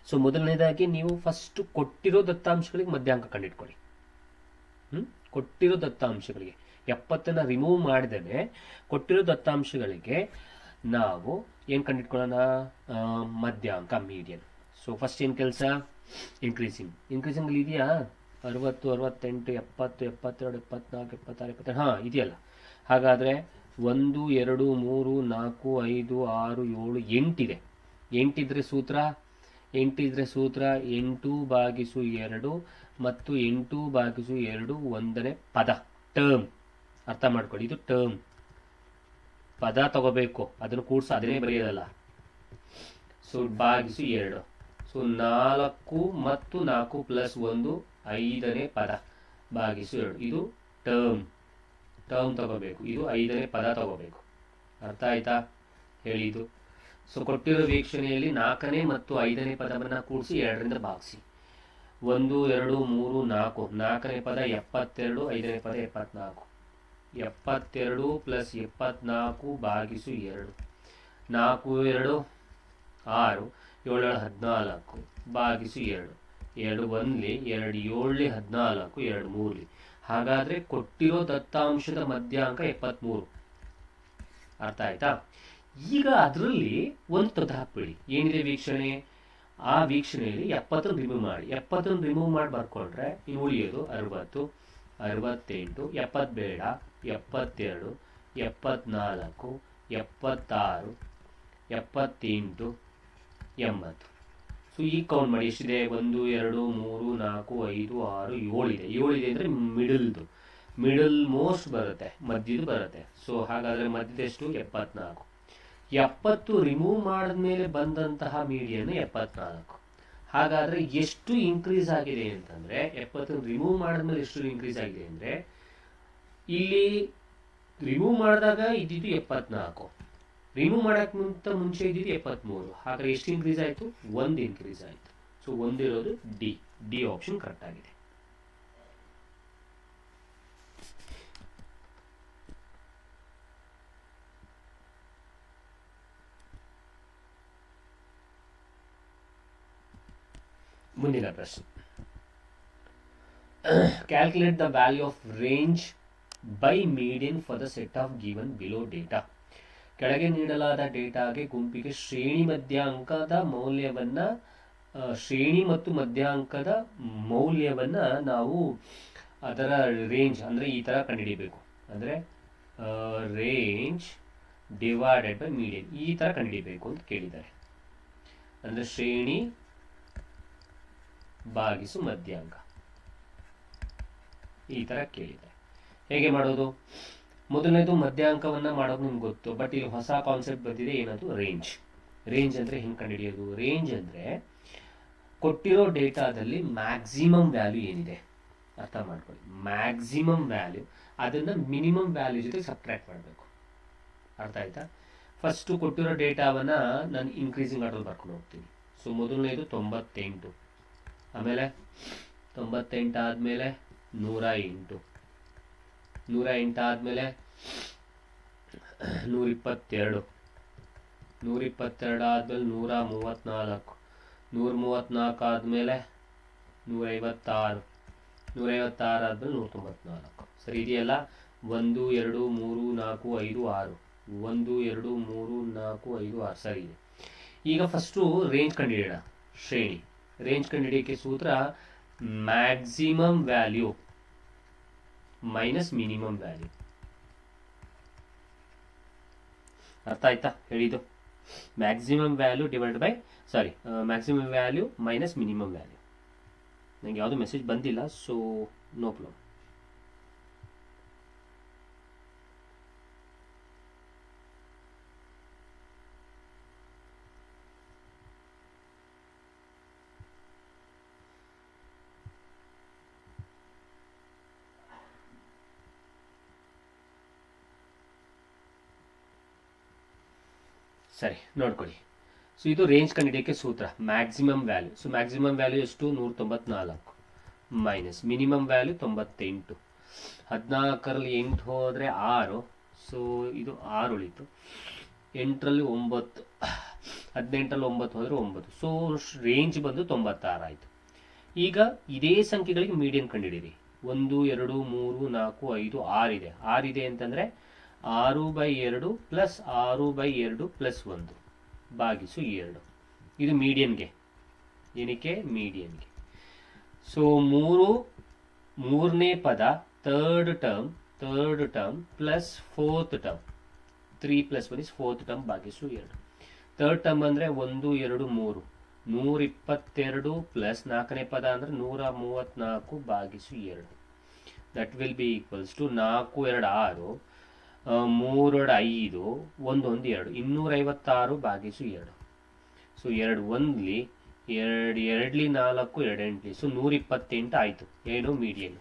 ಸೊ ಮೊದಲನೇದಾಗಿ ನೀವು ಫಸ್ಟ್ ಕೊಟ್ಟಿರೋ ದತ್ತಾಂಶಗಳಿಗೆ ಮಧ್ಯಾಂಕ ಕಂಡಿಟ್ಕೊಳ್ಳಿ. ಕೊಟ್ಟಿರೋ ದತ್ತಾಂಶಗಳಿಗೆ 70ನ್ನು ರಿಮೂವ್ ಮಾಡಿದರೆ ಕೊಟ್ಟಿರೋ ದತ್ತಾಂಶಗಳಿಗೆ ನಾವು ಏನು ಕಂಡಿಟ್ಕೊಳ್ಳೋಣ? ಮಧ್ಯಾಂಕ, ಮೀಡಿಯನ್. ಸೊ ಫಸ್ಟ್ ಏನು ಕೆಲಸ? ಇನ್ಕ್ರೀಸಿಂಗ್ ಅಲ್ಲಿ ಇದೆಯಾ? 60, 68, 70, 72, 74, 76, 77, ಹಾಂ ಇದೆಯಲ್ಲ. ಹಾಗಾದರೆ 1, 2, 3, 4, 5, 6, 7, 8 ಎಂಟಿದ್ರೆ ಸೂತ್ರ 8/2 ಮತ್ತು 8/2 ಒಂದನೇ ಪದ, ಟರ್ಮ್. ಅರ್ಥ ಮಾಡ್ಕೊಳ್ಳಿ, ಇದು ಟರ್ಮ್. ಪದ ತಗೋಬೇಕು, ಅದನ್ನು ಕೂಡಿಸಿ ಅದನ್ನೇ ಬರೆಯೋದಲ್ಲ. ಸೊ /2. ಸೊ 4 ಮತ್ತು 4 + 1 5ನೇ ಪದ /2. ಇದು ಟರ್ಮ್ ತಗೋಬೇಕು, ಇದು 5ನೇ ಪದ ತಗೋಬೇಕು. ಅರ್ಥ ಆಯ್ತಾ ಹೇಳಿದ್ದು? ಸೊ ಕೊಟ್ಟಿರೋ ವೀಕ್ಷಣೆಯಲ್ಲಿ 4ನೇ ಮತ್ತು 5ನೇ ಪದವನ್ನು ಕೂಡಿಸಿ 2ರಿಂದ ಭಾಗಿಸಿ. 1, 2, 3, 4. 4ನೇ ಪದ 72, 5ನೇ ಪದ 74. 72 + 74 /2. 4, 2, 6, 7, 14 /2. 2 1, 2 7, 14, 2 3. ಹಾಗಾದರೆ ಕೊಟ್ಟಿರೋ ದತ್ತಾಂಶದ ಮಧ್ಯಾಂಕ 73. ಅರ್ಥ ಆಯ್ತಾ? ಈಗ ಅದರಲ್ಲಿ ಒಂದು ತೆಗೆದು ಹಾಕ್ಬಿಡಿ. ಏನಿದೆ ವೀಕ್ಷಣೆ, ಆ ವೀಕ್ಷಣೆಯಲ್ಲಿ 70 ರಿಮೂವ್ ಮಾಡಿ. 70 ರಿಮೂವ್ ಮಾಡಿ ಬರ್ಕೊಂಡ್ರೆ ಇನ್ನು ಉಳಿಯೋದು 60, 68, 70 ಬೇಡ, 72, 74, 76, 78, 80. ಸೊ ಈಗ ಕೌಂಟ್ ಮಾಡಿ ಎಷ್ಟಿದೆ. 1, 2, 3, 4, 5, 6, 7 ಇದೆ. 7 ಇದೆ ಅಂದರೆ ಮಿಡಲ್ ಮೋಸ್ಟ್ ಬರುತ್ತೆ, ಮಧ್ಯದು ಬರುತ್ತೆ. ಸೊ ಹಾಗಾದರೆ ಮಧ್ಯದೆಷ್ಟು? 74. 70 ರಿಮೂವ್ ಮಾಡಿದ್ಮೇಲೆ ಬಂದಂತಹ ಮೀಡಿಯನ್ 74. ಹಾಗಾದರೆ ಎಷ್ಟು ಇನ್ಕ್ರೀಸ್ ಆಗಿದೆ ಅಂತಂದರೆ, 70 ರಿಮೂವ್ ಮಾಡಿದ್ಮೇಲೆ ಎಷ್ಟು ಇನ್ಕ್ರೀಸ್ ಆಗಿದೆ ಅಂದರೆ, ಇಲ್ಲಿ ರಿಮೂವ್ ಮಾಡಿದಾಗ ಇದ್ದಿದ್ದು 74, ರಿಮೂವ್ ಮಾಡೋಕ್ಕಿಂತ ಮುಂಚೆ ಇದ್ದಿದ್ದು 73. ಹಾಗಾದರೆ ಎಷ್ಟು ಇನ್ಕ್ರೀಸ್ ಆಯಿತು? 1 ಇನ್ಕ್ರೀಸ್ ಆಯಿತು. ಸೊ 1 ಇರೋದು ಡಿ ಆಪ್ಷನ್ ಕರೆಕ್ಟ್ ಆಗಿದೆ. ಮುಂದಿನ ಪ್ರಶ್ನೆ, calculate the value of range by median for the set of given below data. ಕೆಳಗೆ ನೀಡಲಾದ ಡೇಟಾಗೆ ಗುಂಪಿಗೆ ಶ್ರೇಣಿ ಮತ್ತು ಮಧ್ಯಾಂಕದ ಮೌಲ್ಯವನ್ನ ನಾವು ಅದರ ರೇಂಜ್ ಅಂದರೆ ಈ ಥರ ಕಂಡುಹಿಡಿಯಬೇಕು. ಅಂದರೆ ರೇಂಜ್ ಡಿವೈಡೆಡ್ ಬೈ ಮೀಡಿಯನ್ ಈ ಥರ ಕಂಡುಹಿಡಿಯಬೇಕು ಅಂತ ಕೇಳಿದ್ದಾರೆ. ಅಂದರೆ ಶ್ರೇಣಿ ಭಾಗಿಸು ಮಧ್ಯಾಂಕ ಈ ಥರ ಕೇಳಿದ್ದಾರೆ. ಹೇಗೆ ಮಾಡೋದು? ಮೊದಲನೇದು ಮಧ್ಯಾಂಕವನ್ನು ಮಾಡೋದು ನಿಮ್ಗೆ ಗೊತ್ತು, ಬಟ್ ಇಲ್ಲಿ ಹೊಸ ಕಾನ್ಸೆಪ್ಟ್ ಬಂದಿದೆ. ಏನದು? ರೇಂಜ್ ಅಂದರೆ ಹೆಂಗೆ ಕಂಡುಹಿಡಿಯೋದು? ರೇಂಜ್ ಅಂದರೆ ಕೊಟ್ಟಿರೋ ಡೇಟಾದಲ್ಲಿ ಮ್ಯಾಕ್ಸಿಮಮ್ ವ್ಯಾಲ್ಯೂ ಏನಿದೆ ಅರ್ಥ ಮಾಡ್ಕೊಳ್ಳಿ. ಮ್ಯಾಕ್ಸಿಮಮ್ ವ್ಯಾಲ್ಯೂ ಅದನ್ನು ಮಿನಿಮಮ್ ವ್ಯಾಲ್ಯೂ ಜೊತೆ ಸಬ್ಟ್ರಾಕ್ಟ್ ಮಾಡಬೇಕು. ಅರ್ಥ ಆಯ್ತಾ? ಫಸ್ಟು ಕೊಟ್ಟಿರೋ ಡೇಟಾವನ್ನು ನಾನು ಇನ್ಕ್ರೀಸಿಂಗ್ ಆರ್ಡರ್ ಬರ್ಕೊಂಡು ಹೋಗ್ತೀನಿ. ಸೊ ಮೊದಲನೇದು 98, ಆಮೇಲೆ 98 ಆದಮೇಲೆ 108, 108 ಆದಮೇಲೆ 122, 122 ಆದಮೇಲೆ 134, 134 ಆದಮೇಲೆ 156, 156 ಆದಮೇಲೆ 194. ಸರಿ ಇದೆಯಲ್ಲ? 1 2 3 4 5 6, 1 2 3 4 5 6 ಸರಿ ಇದೆ. ಈಗ ಫಸ್ಟು ರೇಂಜ್ ಕಂಡುಹಿಡಿಯೋಣ. ಶ್ರೇಣಿ ರೇಂಜ್ ಕಂಡುಹಿಡಿಯೋಕ್ಕೆ ಸೂತ್ರ maximum value minus minimum value. ಅರ್ಥ ಆಯ್ತಾ ಹೇಳಿದ್ದು? Maximum value divide by maximum value minus minimum value. ನನಗೆ ಯಾವುದೂ ಮೆಸೇಜ್ ಬಂದಿಲ್ಲ, ಸೊ ನೋ ಪ್ರಾಬ್ಲಮ್. ಸರಿ ನೋಡ್ಕೊಳ್ಳಿ. ಸೊ ಇದು ರೇಂಜ್ ಕಂಡುಹಿಡಿಯೋಕ್ಕೆ ಸೂತ್ರ maximum value. So maximum value ಎಷ್ಟು? 194 ಮೈನಸ್ ಮಿನಿಮಮ್ ವ್ಯಾಲ್ಯೂ 98. 14ರಲ್ಲಿ 8 ಹೋದರೆ 6, ಸೊ ಇದು 6 ಉಳಿತು. 8ರಲ್ಲಿ 9, 18ರಲ್ಲಿ 9 ಹೋದರೆ 9. ಸೊ ರೇಂಜ್ ಬಂದು 96 ಆಯಿತು. ಈಗ ಇದೇ ಸಂಖ್ಯೆಗಳಿಗೆ ಮೀಡಿಯನ್ ಕಂಡುಹಿಡಿಯಿರಿ. 1 2 3 4 5 6 ಇದೆ. 6 ಇದೆ ಅಂತಂದರೆ 6/2 + 6/2 + 1 ಭಾಗಿಸು 2. ಇದು ಮೀಡಿಯನ್ಗೆ. ಏನಕ್ಕೆ? ಮೀಡಿಯನ್ಗೆ. ಸೊ 3 ಮೂರನೇ ಪದ third term plus fourth term, 3 + 1 = 4th term ಭಾಗಿಸು 2. ಥರ್ಡ್ ಟರ್ಮ್ ಅಂದರೆ 1 2 3, 122 ಪ್ಲಸ್ ನಾಲ್ಕನೇ ಪದ ಅಂದರೆ 134 ಭಾಗಿಸು 2. That will be equals to 4 2 6, 3 2 5, 1 1 2, 256 ಭಾಗಿಸು 2. ಸೊ 2 1ಲಿ 2 2ಲಿ 4 2 8ಲಿ, ಸೊ 128 ಆಯಿತು. ಏನು ಮೀಡಿಯನ್.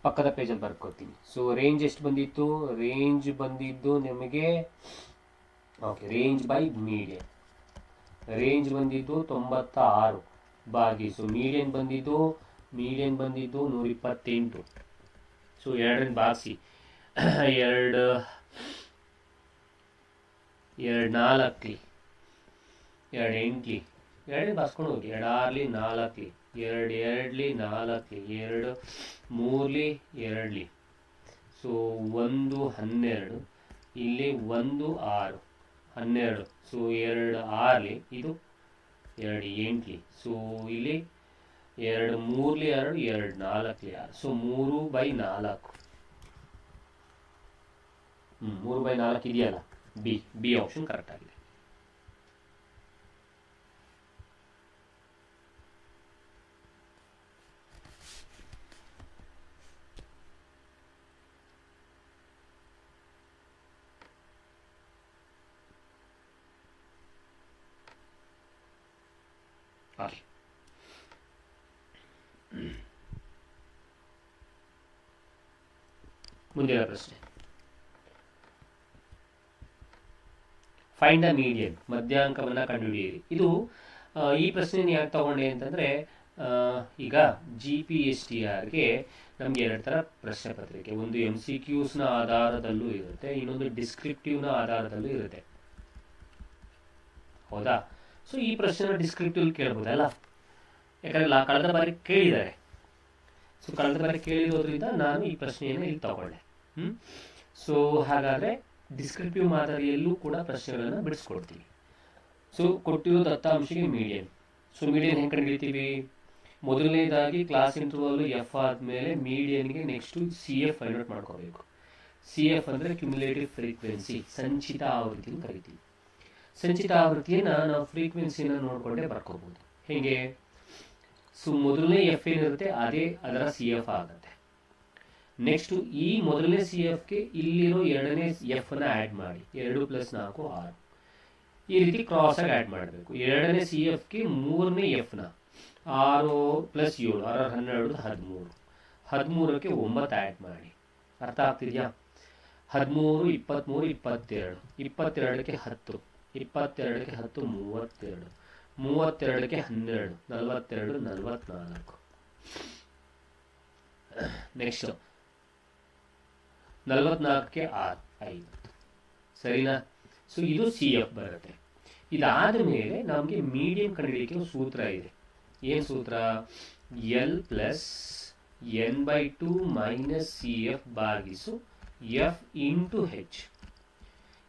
ಪಕ್ಕದ ಪೇಜಲ್ಲಿ ಬರ್ಕೋತೀನಿ. ಸೊ ರೇಂಜ್ ಎಷ್ಟು ಬಂದಿತ್ತು? ರೇಂಜ್ ಬಂದಿದ್ದು ನಿಮಗೆ okay, range by median. Range ಬಂದಿದ್ದು 96 ಭಾಗಿಸು ಮೀಡಿಯನ್ ಬಂದಿದ್ದು 128. ಸೊ 2ರಿಂದ ಭಾಗಿಸಿ, 2 4ಲಿ 2 8ಲಿ, 2 ಬಾಸ್ಕೊಂಡು ಹೋಗಿ, 2 6ಲಿ 4ಲಿ, 2 2ಲಿ 4ಲಿ, 2 3ಲಿ 2ಲಿ, ಸೊ 1 12, ಇಲ್ಲಿ 1 6 12, ಸೊ 2 6ಲಿ, ಇದು 2 8ಲಿ, ಸೊ ಇಲ್ಲಿ 2 3ಲಿ 2, 2 4ಲಿ 6, ಸೊ 3/4. 3/4 ಇದೆಯಲ್ಲ, ಬಿ ಆಪ್ಷನ್ ಕರೆಕ್ಟ್ ಆಗಿದೆ. ಮುಂದಿನ ಪ್ರಶ್ನೆ, ಫೈಂಡ್ ದ ಮೀಡಿಯನ್, ಮಧ್ಯಾಂಕವನ್ನು ಕಂಡುಹಿಡಿಯಿರಿ. ಇದು ಈ ಪ್ರಶ್ನೆ ಯಾಕೆ ತಗೊಂಡೆ ಅಂತಂದರೆ, ಈಗ GPSTRಗೆ ನಮಗೆ 2 ಥರ ಪ್ರಶ್ನೆ ಪತ್ರಿಕೆ, ಒಂದು MCQsನ ಆಧಾರದಲ್ಲೂ ಇರುತ್ತೆ, ಇನ್ನೊಂದು ಡಿಸ್ಕ್ರಿಪ್ಟಿವ್ನ ಆಧಾರದಲ್ಲೂ ಇರುತ್ತೆ. ಹೌದಾ? ಸೊ ಈ ಪ್ರಶ್ನೆ ಡಿಸ್ಕ್ರಿಪ್ಟಿವ್ ಕೇಳ್ಬೋದಲ್ಲ, ಯಾಕಂದರೆ ಕಳೆದ ಬಾರಿ ಕೇಳಿದ್ದಾರೆ. ಸೊ ಕಳೆದ ಬಾರಿ ಕೇಳಿರೋದ್ರಿಂದ ನಾನು ಈ ಪ್ರಶ್ನೆಯನ್ನು ಇಲ್ಲಿ ತಗೊಂಡೆ. ಸೊ ಹಾಗಾದರೆ ಡಿಸ್ಕ್ರಿಪ್ಟಿವ್ ಮಾದರಿಯಲ್ಲೂ ಕೂಡ ಪ್ರಶ್ನೆಗಳನ್ನು ಬಿಡಿಸ್ಕೊಡ್ತೀವಿ. ಸೊ ಕೊಟ್ಟಿರೋ ದತ್ತಾಂಶಕ್ಕೆ ಮೀಡಿಯನ್. ಸೊ ಮೀಡಿಯನ್ ಹೆಂಗೆ ಕಂಡುಹಿಡಿತೀವಿ? ಮೊದಲನೇದಾಗಿ ಕ್ಲಾಸ್ ಇಂಟರ್ವಲ್ ಎಫ್ ಆದಮೇಲೆ ಮೀಡಿಯನ್ಗೆ ನೆಕ್ಸ್ಟು CF ಫೈಂಡ್ ಔಟ್ ಮಾಡ್ಕೋಬೇಕು. CF ಅಂದರೆ ಕ್ಯುಮುಲೇಟಿವ್ ಫ್ರೀಕ್ವೆನ್ಸಿ, ಸಂಚಿತ ಆವೃತ್ತಿ ಕರಿತೀವಿ. ಸಂಚಿತ ಆವೃತ್ತಿಯನ್ನು ನಾವು ಫ್ರೀಕ್ವೆನ್ಸಿನ ನೋಡಿಕೊಂಡೇ ಬರ್ಕೋಬೋದು. ಹೇಗೆ? ಸೊ ಮೊದಲನೇ ಎಫ್ ಏನಿರುತ್ತೆ ಅದೇ ಅದರ CF ಆಗುತ್ತೆ. ನೆಕ್ಸ್ಟು ಈ ಮೊದಲನೇ CFಗೆ ಇಲ್ಲಿರೋ ಎರಡನೇ ಎಫ್ನ ಆ್ಯಡ್ ಮಾಡಿ, 2 + 4 6, ಈ ರೀತಿ ಕ್ರಾಸಾಗಿ ಆ್ಯಡ್ ಮಾಡಬೇಕು. ಎರಡನೇ CFಗೆ ಮೂರನೇ ಎಫ್ನ 6 + 7 6 12 13, 13ಕ್ಕೆ 9 ಆ್ಯಡ್ ಮಾಡಿ. ಅರ್ಥ ಆಗ್ತಿದೆಯಾ? 13 23 22, 22ಕ್ಕೆ 10, 22ಕ್ಕೆ 10 32, 32ಕ್ಕೆ 12 42 44. ನೆಕ್ಸ್ಟ್ 44ಕ್ಕೆ 6 50. ಸರಿನಾ? ಸೊ ಇದು CF ಬರುತ್ತೆ. ಇದಾದ ಮೇಲೆ ನಮಗೆ ಮೀಡಿಯನ್ ಕಂಡುಹಿಡಿಯಕ್ಕೆ ಒಂದು ಸೂತ್ರ ಇದೆ. ಏನು ಸೂತ್ರ? L + n/2 - CF ಭಾಗಿಸು F × H.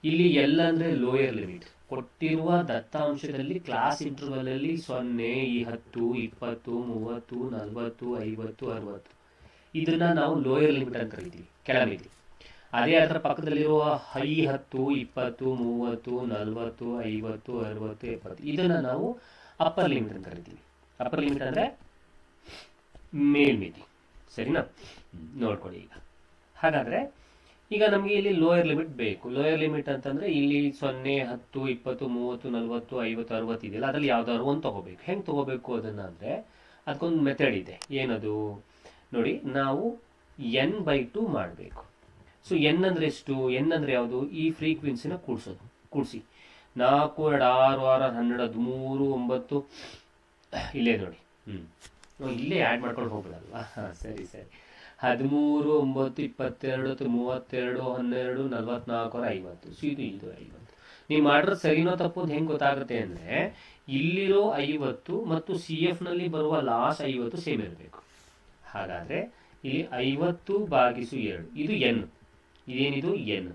ಇಲ್ಲಿ L ಅಂದರೆ ಲೋಯರ್ ಲಿಮಿಟ್. ಕೊಟ್ಟಿರುವ ದತ್ತಾಂಶದಲ್ಲಿ ಕ್ಲಾಸ್ ಇಂಟರ್ವಲಲ್ಲಿ 0, 10, 20, 30, 40, 50, 60 ಇದನ್ನು ನಾವು ಲೋಯರ್ ಲಿಮಿಟ್ ಅಂತ ಕರಿತೀವಿ, ಕೆಳಮಿತಿ. ಅದೇ ಅದರ ಪಕ್ಕದಲ್ಲಿರುವ ಹೈ 10, 20, 30, 40, 50, 60, 70 ಇದನ್ನು ನಾವು ಅಪ್ಪರ್ ಲಿಮಿಟ್ ಅಂತ ಕರಿತೀವಿ. ಅಪ್ಪರ್ ಲಿಮಿಟ್ ಅಂದರೆ ಮೇಲ್ಮಿತಿ. ಸರಿನಾ? ನೋಡ್ಕೊಳ್ಳಿ. ಹಾಗಾದರೆ ಈಗ ನಮಗೆ ಇಲ್ಲಿ ಲೋಯರ್ ಲಿಮಿಟ್ ಬೇಕು. ಲೋಯರ್ ಲಿಮಿಟ್ ಅಂತಂದರೆ ಇಲ್ಲಿ 0, 10, 20, 30, 40, 50, 60 ಇದೆಯಲ್ಲ, ಅದರಲ್ಲಿ ಯಾವ್ದಾದ್ರು ಒಂದು ತೊಗೋಬೇಕು. ಹೆಂಗೆ ತೊಗೋಬೇಕು ಅದನ್ನು ಅಂದರೆ ಅದಕ್ಕೊಂದು ಮೆಥಡ್ ಇದೆ. ಏನದು ನೋಡಿ, ನಾವು n/2 ಮಾಡಬೇಕು. ಸೊ n ಅಂದರೆ ಎಷ್ಟು? n ಅಂದರೆ ಯಾವುದು? ಈ ಫ್ರೀಕ್ವೆನ್ಸಿನ ಕೂಡಿಸಿ 4 2 6 6 12 13 9 ಇಲ್ಲೇ ನೋಡಿ. ಇಲ್ಲೇ ಆ್ಯಡ್ ಮಾಡ್ಕೊಂಡು ಹೋಗ್ಬಿಡಲ್ವಾ? ಸರಿ 13 9 22 32 12 44 50. ಸೊ ಇದು 50. ನೀವು ಮಾಡಿರೋದು ಸರಿನೋ ತಪ್ಪು ಅಂತ ಹೆಂಗೆ ಗೊತ್ತಾಗುತ್ತೆ ಅಂದರೆ, ಇಲ್ಲಿರೋ 50 ಮತ್ತು CFನಲ್ಲಿ ಬರುವ ಲಾಸ್ಟ್ 50 ಸೇಮ್ ಇರಬೇಕು. ಹಾಗಾದರೆ ಇಲ್ಲಿ 50/2 ಇದು n. ಇದೇನಿದು n.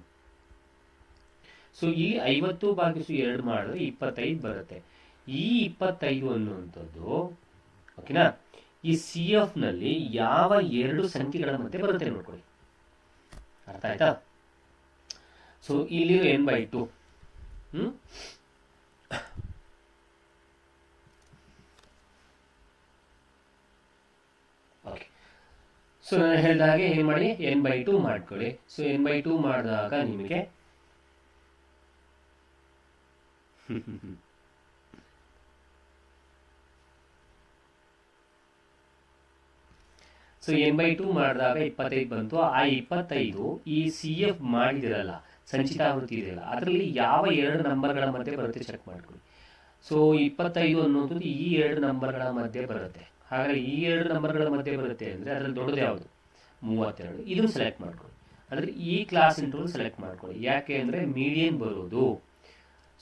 ಸೊ ಇಲ್ಲಿ 50/2 ಮಾಡಿದ್ರೆ 25 ಬರುತ್ತೆ. ಈ 25 ಅನ್ನುವಂಥದ್ದು, ಓಕೆನಾ, ಈ ಸಿ ಎಫ್ ನಲ್ಲಿ ಯಾವ ಎರಡು ಸಂಖ್ಯೆಗಳ ಮಧ್ಯೆ ಬರುತ್ತೆ ನೋಡ್ಕೊಳ್ಳಿ. ಅರ್ಥ ಆಯ್ತಾ? ಸೊ ಇಲ್ಲಿರೋ n/2 ಓಕೆ. ಸೊ ನಾನು ಹೇಳಿದ ಹಾಗೆ ಏನು ಮಾಡಿ, n/2 ಮಾಡ್ಕೊಳ್ಳಿ. ಸೊ n/2 ಮಾಡಿದಾಗ ನಿಮಗೆ ಸೊ n/2 ಮಾಡಿದಾಗ 25 ಬಂತು. ಆ 25 ಈ ಸಿ ಎಫ್ ಮಾಡಿದಿರಲ್ಲ, ಸಂಚಿತಾವೃತ್ತಿ ಇದೆಯಲ್ಲ, ಅದರಲ್ಲಿ ಯಾವ ಎರಡು ನಂಬರ್ಗಳ ಮಧ್ಯೆ ಬರುತ್ತೆ ಚೆಕ್ ಮಾಡ್ಕೊಳ್ಳಿ. ಸೊ 25 ಅನ್ನೋದು ಈ ಎರಡು ನಂಬರ್ಗಳ ಮಧ್ಯೆ ಬರುತ್ತೆ. ಹಾಗಾದ್ರೆ ಈ ಎರಡು ನಂಬರ್ಗಳ ಮಧ್ಯೆ ಬರುತ್ತೆ ಅಂದರೆ ಅದರಲ್ಲಿ ದೊಡ್ಡದು ಯಾವುದು? 32. ಇದನ್ನು ಸೆಲೆಕ್ಟ್ ಮಾಡ್ಕೊಳ್ಳಿ. ಅಂದರೆ ಈ ಕ್ಲಾಸ್ ಇಂಟರ್ವಲ್ ಸೆಲೆಕ್ಟ್ ಮಾಡ್ಕೊಳ್ಳಿ. ಯಾಕೆ ಅಂದರೆ ಮೀಡಿಯನ್ ಬರೋದು,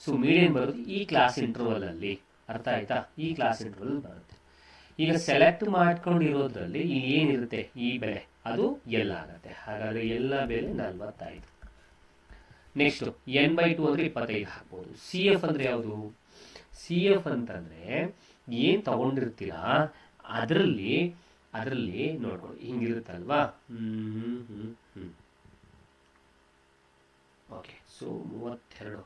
ಸೊ ಮೀಡಿಯನ್ ಬರೋದು ಈ ಕ್ಲಾಸ್ ಇಂಟರ್ವಲ್ ಅಲ್ಲಿ. ಅರ್ಥ ಆಯ್ತಾ? ಈ ಕ್ಲಾಸ್ ಇಂಟರ್ವಲ್ ಬರುತ್ತೆ. ಈಗ ಸೆಲೆಕ್ಟ್ ಮಾಡ್ಕೊಂಡಿರೋದ್ರಲ್ಲಿ ಇಲ್ಲಿ ಏನಿರುತ್ತೆ, ಈ ಬೆಲೆ ಅದು ಎಲ್ಲ ಆಗುತ್ತೆ. ಹಾಗಾದ್ರೆ ಎಲ್ಲ ಬೆಲೆ 45. ನೆಕ್ಸ್ಟ್ n/2 ಅಂದ್ರೆ 25 ಹಾಕ್ಬೋದು. ಸಿ ಎಫ್ ಅಂದ್ರೆ ಯಾವುದು? ಸಿ ಎಫ್ ಅಂತಂದ್ರೆ ಏನ್ ತಗೊಂಡಿರ್ತೀರಾ ಅದರಲ್ಲಿ ನೋಡ್ಕೊಳ್ಳಿ, ಹಿಂಗಿರುತ್ತಲ್ವಾ. ಓಕೆ. ಸೊ 32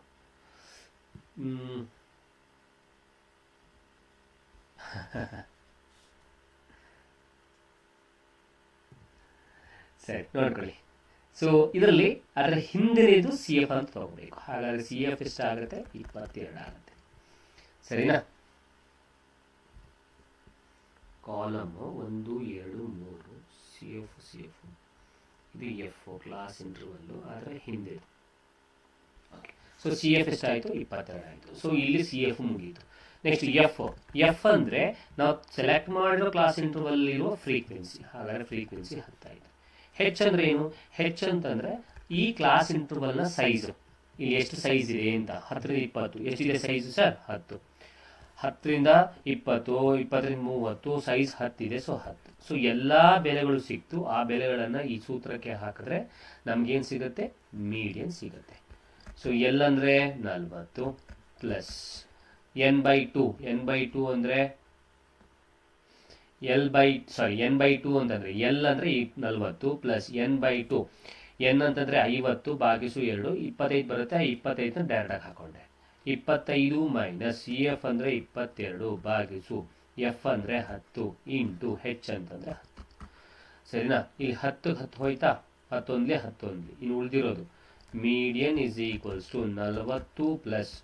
ಸರಿ ನೋಡ್ಕೊಳ್ಳಿ. ಸೊ ಇದರಲ್ಲಿ ಅದರ ಹಿಂದಿನದು ಸಿ ಎಫ್ ಅಂತ ತಗೋಬೇಕು. ಹಾಗಾದ್ರೆ ಸಿ ಎಫ್ ಎಷ್ಟಾಗುತ್ತೆ? 22 ಆಗುತ್ತೆ. ಸರಿನಾ? ಕಾಲಮ್ 1 2 3 ಸಿ ಎಫ್ ಇದು ಎಫ್ ಕ್ಲಾಸ್ ಇಂಟರ್ವಲ್ಲು, ಅದರ ಹಿಂದೆ. ಓಕೆ. ಸೊ ಸಿ ಎಫ್ ಎಷ್ಟಾಯಿತು? 22 ಆಯಿತು. ಸೊ ಇಲ್ಲಿ ಸಿ ಎಫ್ ಮುಗೀತು. ನೆಕ್ಸ್ಟ್ ಎಫ್ ಅಂದರೆ ನಾವು ಸೆಲೆಕ್ಟ್ ಮಾಡಿರೋ ಕ್ಲಾಸ್ ಇಂಟರ್ವಲ್ ಇರುವ ಫ್ರೀಕ್ವೆನ್ಸಿ. ಹಾಗಾದ್ರೆ ಫ್ರೀಕ್ವೆನ್ಸಿ 10 ಆಯಿತು. ಹೆಚ್ ಅಂದ್ರೆ ಏನು? ಹೆಚ್ ಅಂತಂದ್ರೆ ಈ ಕ್ಲಾಸ್ ಇಂಟರ್ವಲ್ನ ಸೈಜ್. ಇಲ್ಲಿ ಎಷ್ಟು ಸೈಜ್ ಇದೆ ಅಂತ, 10 ರಿಂದ 20 ಎಷ್ಟಿದೆ ಸೈಜ್ ಸರ್? 10. 10 ರಿಂದ 20, 20 ರಿಂದ 30, ಸೈಜ್ 10 ಇದೆ. ಸೊ 10. ಸೊ ಎಲ್ಲ ಬೆಲೆಗಳು ಸಿಕ್ತು. ಆ ಬೆಲೆಗಳನ್ನು ಈ ಸೂತ್ರಕ್ಕೆ ಹಾಕಿದ್ರೆ ನಮ್ಗೇನು ಸಿಗುತ್ತೆ? ಮೀಡಿಯನ್ ಸಿಗುತ್ತೆ. ಸೊ ಎಲ್ ಅಂದರೆ 40 ಪ್ಲಸ್ n/2. n/2 ಅಂದರೆ n/2 ಅಂತಂದ್ರೆ ಎಲ್ ಅಂದರೆ 40 ಪ್ಲಸ್ n/2. n ಅಂತಂದ್ರೆ 50 ಭಾಗಿಸು 2, 25 ಬರುತ್ತೆ. 25 ಡೈರೆಕ್ಟಾಗಿ ಹಾಕೊಂಡೆ. 25 ಮೈನಸ್ ಸಿ ಎಫ್ ಅಂದರೆ 22 ಭಾಗಿಸು ಎಫ್ ಅಂದರೆ 10 ಇಂಟು ಹೆಚ್ ಅಂತಂದ್ರೆ 10. ಸರಿನಾ? ಇಲ್ಲಿ 10 ಹೋಯ್ತಾ? 11 11. ಇನ್ನು ಉಳಿದಿರೋದು median is equals to 40 plus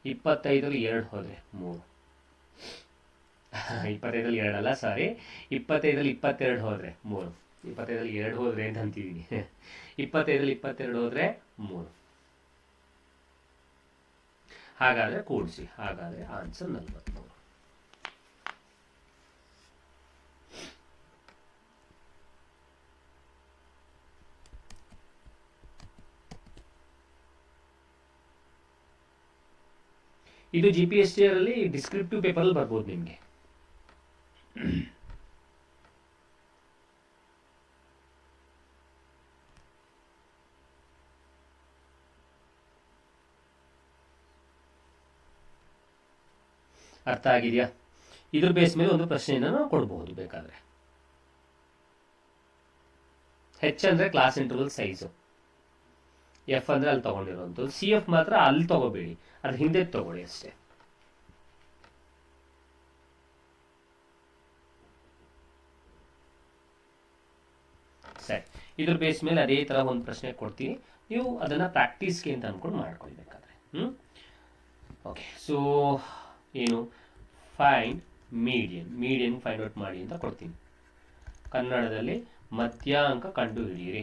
25 2 ಹೋದ್ರೆ 3. 25 2 ಅಲ್ಲ, ಸಾರಿ, 25 22 ಹೋದ್ರೆ 3. 25 2 ಹೋದ್ರೆ ಅಂತ ಅಂತಿದ್ದೀನಿ. 25 22 ಹೋದ್ರೆ 3. ಹಾಗಾದ್ರೆ ಕೂಡಿಸಿ. ಹಾಗಾದ್ರೆ ಆನ್ಸರ್ 43. ಇದು GPSTR ಅಲ್ಲಿ ಡಿಸ್ಕ್ರಿಪ್ಟಿವ್ ಪೇಪರ್ ಅಲ್ಲಿ ಬರ್ಬೋದು ನಿಮಗೆ. ಅರ್ಥ ಆಗಿದೆಯಾ? ಇದ್ರ ಬೇಸ್ ಮೇಲೆ ಒಂದು ಪ್ರಶ್ನೆಯನ್ನು ನಾವು ಕೊಡಬಹುದು ಬೇಕಾದ್ರೆ. ಹೆಚ್ ಅಂದ್ರೆ ಕ್ಲಾಸ್ ಇಂಟರ್ವಲ್ ಸೈಜು, ಎಫ್ ಅಂದ್ರೆ ಅಲ್ಲಿ ತಗೊಂಡಿರುವಂಥದ್ದು, ಸಿ ಎಫ್ ಮಾತ್ರ ಅಲ್ಲಿ ತಗೋಬೇಡಿ, ಅದ್ರ ಹಿಂದೆ ತಗೊಳ್ಳಿ ಅಷ್ಟೇ. ಸರಿ, ಇದ್ರ ಬೇಸ್ ಮೇಲೆ ಅದೇ ತರ ಒಂದು ಪ್ರಶ್ನೆ ಕೊಡ್ತೀನಿ, ನೀವು ಅದನ್ನ ಪ್ರಾಕ್ಟೀಸ್ಗೆ ಅಂತ ಅನ್ಕೊಂಡು ಮಾಡ್ಕೊಳ್ಬೇಕಾದ್ರೆ. ಓಕೆ. ಸೊ ಏನು ಫೈಂಡ್ ಮೀಡಿಯನ್ ಫೈಂಡ್ ಔಟ್ ಮಾಡಿ ಅಂತ ಕೊಡ್ತೀನಿ. ಕನ್ನಡದಲ್ಲಿ ಮಧ್ಯಾಂಕ ಕಂಡು ಹಿಡಿಯಿರಿ.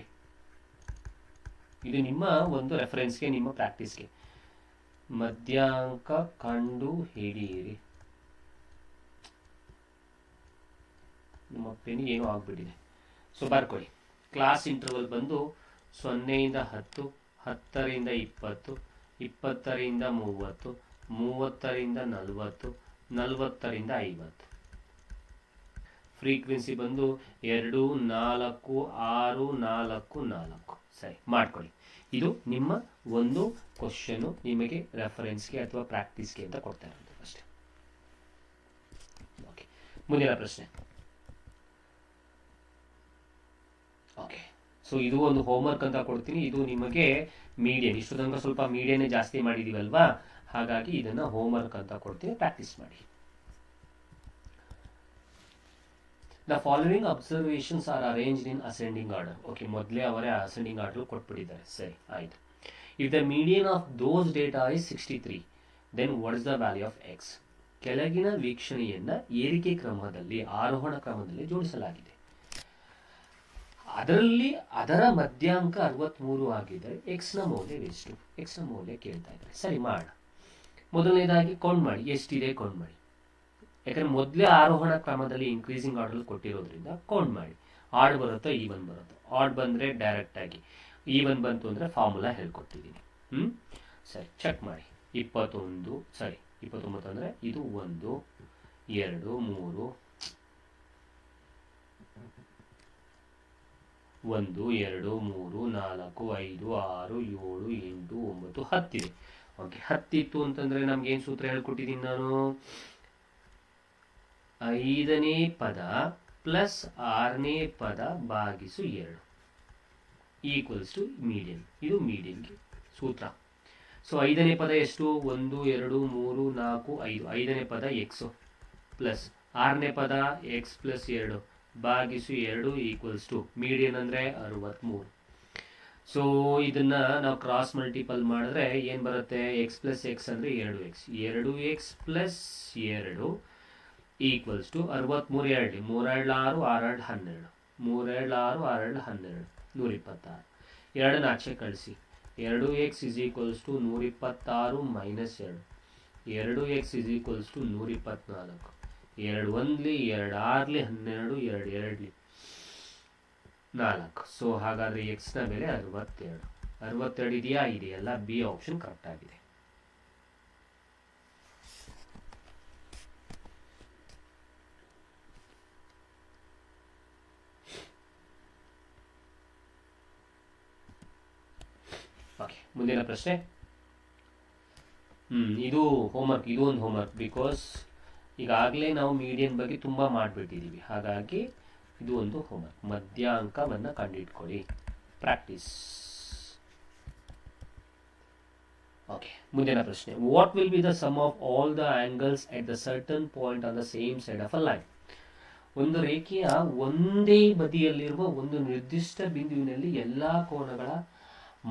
ಇದು ನಿಮ್ಮ ಒಂದು ರೆಫರೆನ್ಸ್ಗೆ, ನಿಮ್ಮ ಪ್ರಾಕ್ಟೀಸ್ಗೆ. ಮಧ್ಯಾಂಕ ಕಂಡು ಹಿಡಿಯಿರಿ. ನಮ್ಮ ಪೆನ್ ಏನೋ ಆಗ್ಬಿಟ್ಟಿದೆ. ಸೊ ಬರ್ಕೊಳ್ಳಿ. ಕ್ಲಾಸ್ ಇಂಟರ್ವಲ್ ಬಂದು 0 ರಿಂದ 10, 10 ರಿಂದ 20, 20 ರಿಂದ 30, 30 ರಿಂದ 40, 40 ರಿಂದ 50. ಫ್ರೀಕ್ವೆನ್ಸಿ ಬಂದು 2 4 6 4 4. ಸರಿ, ಮಾಡ್ಕೊಳ್ಳಿ. ಇದು ನಿಮ್ಮ ಒಂದು ಕ್ವಶನು, ನಿಮಗೆ ರೆಫರೆನ್ಸ್ಗೆ ಅಥವಾ ಪ್ರಾಕ್ಟೀಸ್ಗೆ ಅಂತ ಕೊಡ್ತಾ ಇರೋದು ಅಷ್ಟೇ. ಓಕೆ, ಮುಂದಿನ ಪ್ರಶ್ನೆ. ಓಕೆ, ಸೊ ಇದು ಒಂದು ಹೋಮ್ವರ್ಕ್ ಅಂತ ಕೊಡ್ತೀನಿ. ಇದು ನಿಮಗೆ ಮೀಡಿಯನ್, ಇಷ್ಟು ತನಕ ಸ್ವಲ್ಪ ಮೀಡಿಯನ್ನೇ ಜಾಸ್ತಿ ಮಾಡಿದೀವಲ್ವಾ, ಹಾಗಾಗಿ ಇದನ್ನ ಹೋಮ್ವರ್ಕ್ ಅಂತ ಕೊಡ್ತೀನಿ, ಪ್ರಾಕ್ಟೀಸ್ ಮಾಡಿ. The following observations are arranged in ascending order. Okay, ಮೊದಲೇ ಅವರೇ ಅಸೆಂಡಿಂಗ್ ಆರ್ಡರ್ ಕೊಟ್ಬಿಟ್ಟಿದ್ದಾರೆ. ಸರಿ, ಆಯ್ತು. If the median of those data is 63, then what is the value of X? ಕೆಳಗಿನ ವೀಕ್ಷಣೆಯನ್ನ ಏರಿಕೆ ಕ್ರಮದಲ್ಲಿ, ಆರೋಹಣ ಕ್ರಮದಲ್ಲಿ ಜೋಡಿಸಲಾಗಿದೆ. ಅದರಲ್ಲಿ ಅದರ ಮಧ್ಯಾಂಕ 63 ಆಗಿದ್ದರೆ ಎಕ್ಸ್ ನ ಮೌಲ್ಯ ಎಷ್ಟು? ಎಕ್ಸ್ ನ ಮೌಲ್ಯ ಕೇಳ್ತಾ ಇದ್ದಾರೆ. ಸರಿ, ಮಾಡೋಣ. ಮೊದಲನೇದಾಗಿ ಕೌಂಟ್ ಮಾಡಿ, ಎಷ್ಟಿದೆ ಕೌಂಟ್ ಮಾಡಿ. ಯಾಕಂದ್ರೆ ಮೊದಲೇ ಆರೋಹಣ ಕ್ರಮದಲ್ಲಿ ಇನ್ಕ್ರೀಸಿಂಗ್ ಆರ್ಡರ್ ಕೊಟ್ಟಿರೋದ್ರಿಂದ ಕೌಂಟ್ ಮಾಡಿ. ಆಡ್ ಬರುತ್ತೋ ಈವನ್ ಬರುತ್ತೋ? ಆಡ್ ಬಂದ್ರೆ ಡೈರೆಕ್ಟ್ ಆಗಿ, ಈವನ್ ಬಂತು ಅಂದ್ರೆ ಫಾರ್ಮುಲಾ ಹೇಳ್ಕೊಟ್ಟಿದ್ದೀನಿ. ಸರಿ, ಚೆಕ್ ಮಾಡಿ. 21, ಸರಿ 29 ಅಂದ್ರೆ ಇದು 1 2 3, 1 2 3 4 5 6 7 8 9 10 ಇದೆ. ಓಕೆ, 10 ಇತ್ತು ಅಂತಂದ್ರೆ ನಮ್ಗೆ ಏನ್ ಸೂತ್ರ ಹೇಳ್ಕೊಟ್ಟಿದ್ದೀನಿ ನಾನು? 5ನೇ ಪದ ಪ್ಲಸ್ 6ನೇ ಪದ ಭಾಗಿಸು 2 ಈಕ್ವಲ್ಸ್ ಟು ಮೀಡಿಯನ್. ಇದು ಮೀಡಿಯನ್ಗೆ ಸೂತ್ರ. ಸೊ 5ನೇ ಪದ ಎಷ್ಟು? 1 2 3 4 5. 5ನೇ ಪದ ಎಕ್ಸ್ ಪ್ಲಸ್ 6ನೇ ಪದ ಎಕ್ಸ್ ಪ್ಲಸ್ 2 ಭಾಗಿಸು 2 ಈಕ್ವಲ್ಸ್ ಟು ಮೀಡಿಯನ್ ಅಂದ್ರೆ 63. ಸೊ ಇದನ್ನ ನಾವು ಕ್ರಾಸ್ ಮಲ್ಟಿಪಲ್ ಮಾಡಿದ್ರೆ ಏನ್ ಬರುತ್ತೆ? ಎಕ್ಸ್ ಪ್ಲಸ್ ಎಕ್ಸ್ ಅಂದ್ರೆ 2x, 2x plus 2 equals to 63. 2 3 6 6 12, 3 6 6 12, 126. 2ನ್ನ ಆಚೆ ಕಳಿಸಿ. 2x is equals to 126 minus 2. 2x is equals to 124. 2 1ಲಿ 2 6ಲಿ 12, 2 2ಲಿ 4. ಸೊ ಹಾಗಾದ್ರೆ ಎಕ್ಸ್ ನ ಬೆಲೆ 62. 62 ಇದೆಯಾ? ಇದೆಯಲ್ಲ. ಬಿ ಆಪ್ಷನ್ ಕರೆಕ್ಟ್ ಆಗಿದೆ. ಓಕೆ, ಮುಂದಿನ ಪ್ರಶ್ನೆ. ಇದು ಹೋಮ್ವರ್ಕ್, ಇದು ಒಂದು ಹೋಮ್ವರ್ಕ್. ಬಿಕಾಸ್ ಈಗಾಗಲೇ ನಾವು ಮೀಡಿಯನ್ ಬಗ್ಗೆ ತುಂಬಾ ಮಾಡಿಬಿಟ್ಟಿದ್ದೀವಿ, ಹಾಗಾಗಿ ಇದು ಒಂದು ಹೋಮ್ವರ್ಕ್. ಮಧ್ಯಾಂಕವನ್ನು ಕಂಡುಹಿಡ್ಕೊಳ್ಳಿ, ಪ್ರಾಕ್ಟೀಸ್. ಓಕೆ, ಮುಂದಿನ ಪ್ರಶ್ನೆ. What will be the sum of all the angles at the certain point on the same side of a line? ಒಂದು ರೇಖೆಯ ಒಂದೇ ಬದಿಯಲ್ಲಿರುವ ಒಂದು ನಿರ್ದಿಷ್ಟ ಬಿಂದುವಿನಲ್ಲಿ ಎಲ್ಲಾ ಕೋನಗಳ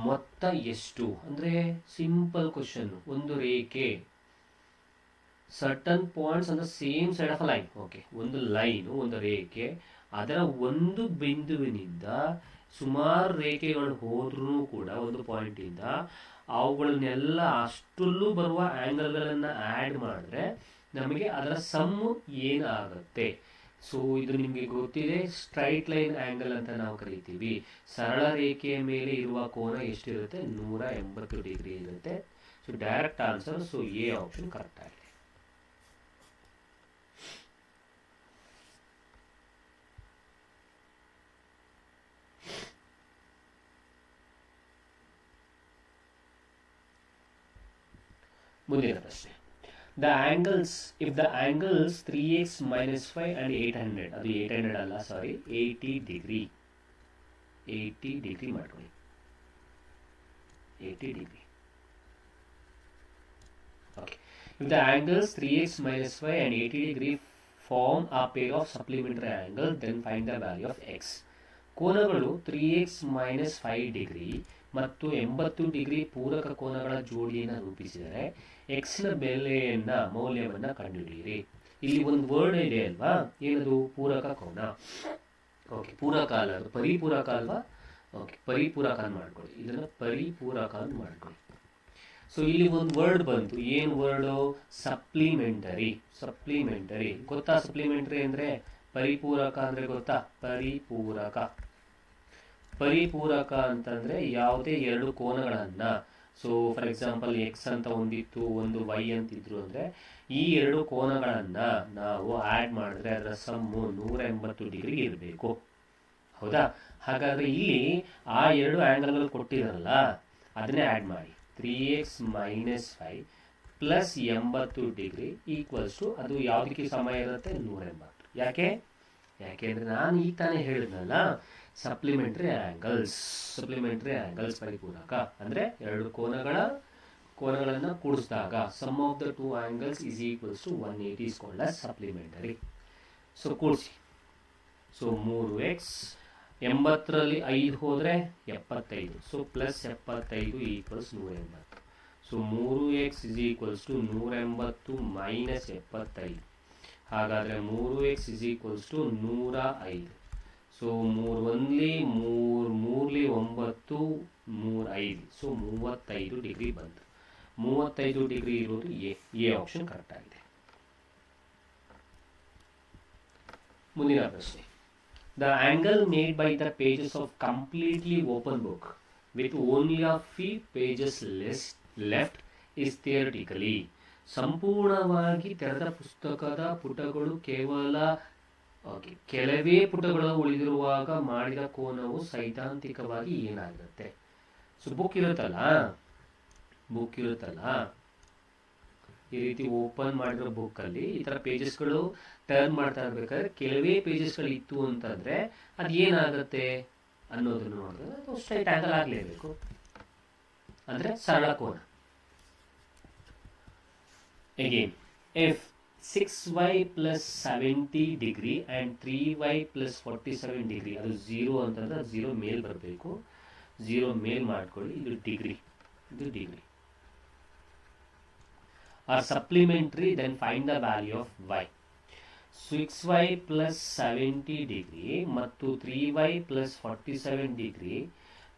ಮೊತ್ತ ಎಷ್ಟು? ಅಂದ್ರೆ ಸಿಂಪಲ್ ಕ್ವಶನ್. ಒಂದು ರೇಖೆ, certain points on the same side of a line. Okay, ಒಂದು ಲೈನ್, ಒಂದು ರೇಖೆ, ಅದರ ಒಂದು ಬಿಂದುವಿನಿಂದ ಸುಮಾರು ರೇಖೆಗಳು ಹೋದ್ರೂ ಕೂಡ ಒಂದು ಪಾಯಿಂಟ್ ಇಂದ ಅವುಗಳನ್ನೆಲ್ಲ ಅಷ್ಟರಲ್ಲೂ ಬರುವ ಆಂಗಲ್ಗಳನ್ನ ಆಡ್ ಮಾಡಿದ್ರೆ ನಮಗೆ ಅದರ ಸಮ್ಮು ಏನಾಗುತ್ತೆ? ಸೊ ಇದು ನಿಮಗೆ ಗೊತ್ತಿದೆ, ಸ್ಟ್ರೈಟ್ ಲೈನ್ ಆಂಗಲ್ ಅಂತ ನಾವು ಕರಿತೀವಿ. ಸರಳ ರೇಖೆಯ ಮೇಲೆ ಇರುವ ಕೋನ ಎಷ್ಟಿರುತ್ತೆ? 180 ಡಿಗ್ರಿ ಇರುತ್ತೆ. So direct answer. So A option correct ಆಗಿದೆ. ಮುಂದಿನ ಪ್ರಶ್ನೆ. The angles, if the angles 3x minus 5 and 800, ಅದು 800 ಅಲ್ಲ, ಸಾರಿ 80 ಡಿಗ್ರಿ, 80 ಡಿಗ್ರಿ ಮಾಡ್ಕೊಳ್ಳಿ, 80 degree. Okay, if the angles 3x minus 5 and 80 degree form a pair of supplementary angles, then find the value of x. ಕೋನಗಳು 3x minus 5 degree ಮತ್ತು 80 degree ಪೂರಕ ಕೋನಗಳ ಜೋಡಿಯನ್ನು ರೂಪಿಸಿದರೆ X ನ ಮೌಲ್ಯವನ್ನ ಕಂಡುಹಿಡಿಯಿರಿ. ಇಲ್ಲಿ ಒಂದು ವರ್ಡ್ ಇದೆ ಅಲ್ವಾ, ಏನದು? ಪೂರಕ ಕೋನ. ಓಕೆ, ಪೂರಕ ಅಲ್ಲ, ಅದು ಪರಿಪೂರಕ ಅಲ್ವಾ? ಓಕೆ, ಪರಿಪೂರಕ ಮಾಡ್ಕೊಳ್ಳಿ, ಇದನ್ನ ಪರಿಪೂರಕ ಅಂತ ಮಾಡ್ಕೊಳ್ಳಿ. ಸೊ ಇಲ್ಲಿ ಒಂದು ವರ್ಡ್ ಬಂತು, ಏನ್ ವರ್ಡು? ಸಪ್ಲಿಮೆಂಟರಿ. ಸಪ್ಲಿಮೆಂಟರಿ ಗೊತ್ತಾ? ಸಪ್ಲಿಮೆಂಟರಿ ಅಂದ್ರೆ ಪರಿಪೂರಕ ಅಂದ್ರೆ ಗೊತ್ತಾ? ಪರಿಪೂರಕ. ಪರಿಪೂರಕ ಅಂತಂದ್ರೆ ಯಾವುದೇ ಎರಡು ಕೋನಗಳನ್ನ, ಸೊ ಫಾರ್ ಎಕ್ಸಾಂಪಲ್ ಎಕ್ಸ್ ಅಂತ ಒಂದಿತ್ತು, ಒಂದು ವೈ ಅಂತಿದ್ರು ಅಂದ್ರೆ ಈ ಎರಡು ಕೋನಗಳನ್ನ ನಾವು ಆಡ್ ಮಾಡಿದ್ರೆ ಅದರ ಸಮ್ಮು 180 ಡಿಗ್ರಿ ಇರಬೇಕು. ಹೌದಾ? ಹಾಗಾದ್ರೆ ಇಲ್ಲಿ ಆ ಎರಡು ಆಂಗಲ್ಗಳು ಕೊಟ್ಟಿರಲ್ಲ, ಅದನ್ನೇ ಆಡ್ ಮಾಡಿ. 3x minus 5 plus 80 degree equals to, ಅದು ಯಾವುದಕ್ಕೆ ಸಮ ಇರುತ್ತೆ? 180. ಯಾಕೆಂದ್ರೆ ನಾನು ಈಗ ತಾನೇ ಹೇಳಿದ್ನಲ್ಲ, ಸಪ್ಲಿಮೆಂಟರಿ ಆಂಗಲ್ಸ್ ಪರಿಪೂರಕ ಅಂದರೆ ಎರಡು ಕೋನಗಳನ್ನು ಕೂಡಿಸಿದಾಗ sum of the two angles is equals to 180 is called as supplementary. So ಕೂಡಿಸಿ. ಸೊ 3x 80ರಲ್ಲಿ 5 ಹೋದರೆ 75. So plus 75 equals 180. So 3x is equals to 180 minus 75. ಹಾಗಾದರೆ 3x is equals to 105. So 3 1ಲಿ 3 9 3 5. So 35 degree ಬಂತು. 35 degree ಇರೋದು A option correct ಆಗಿದೆ. ಮುಂದಿನ ಪ್ರಶ್ನೆ. The angle made by the pages of completely open book with only a few pages left is theoretically. ಸಂಪೂರ್ಣವಾಗಿ ತೆರೆದ ಪುಸ್ತಕದ ಪುಟಗಳು ಕೆಲವೇ ಪುಟಗಳು ಉಳಿದಿರುವಾಗ ಮಾಡಿದ ಕೋನವು ಸೈದ್ಧಾಂತಿಕವಾಗಿ ಏನಾಗಿರುತ್ತೆ? ಸೊ ಬುಕ್ ಇರುತ್ತಲ್ಲ, ಈ ರೀತಿ ಓಪನ್ ಮಾಡಿರೋ ಬುಕ್ಕಲ್ಲಿ ಈ ಥರ ಪೇಜಸ್ಗಳು ಟರ್ನ್ ಮಾಡ್ತಾ ಇರ್ಬೇಕಾದ್ರೆ ಕೆಲವೇ ಪೇಜಸ್ಗಳು ಇತ್ತು ಅಂತಂದರೆ ಅದು ಏನಾಗುತ್ತೆ ಅನ್ನೋದನ್ನು ನೋಡಿದ್ರೆ ಅದು ಸ್ಟ್ರೈಟ್ ಆಂಗಲ್ ಆಗಲೇಬೇಕು, ಅಂದರೆ ಸರಳ ಕೋನ. Again if 6y plus 70 degree and 3y plus 47 degree ಅದು 0 ಅಂತಂದ್ರೆ ಅದು 0 ಮೇಲ್ ಬರಬೇಕು. 0 ಮೇಲ್ ಮಾಡ್ಕೊಳ್ಳಿ. ಇದು degree are supplementary. Then find the value of y. 6y plus 70 degree ಮತ್ತು 3y plus 47 ಡಿಗ್ರಿ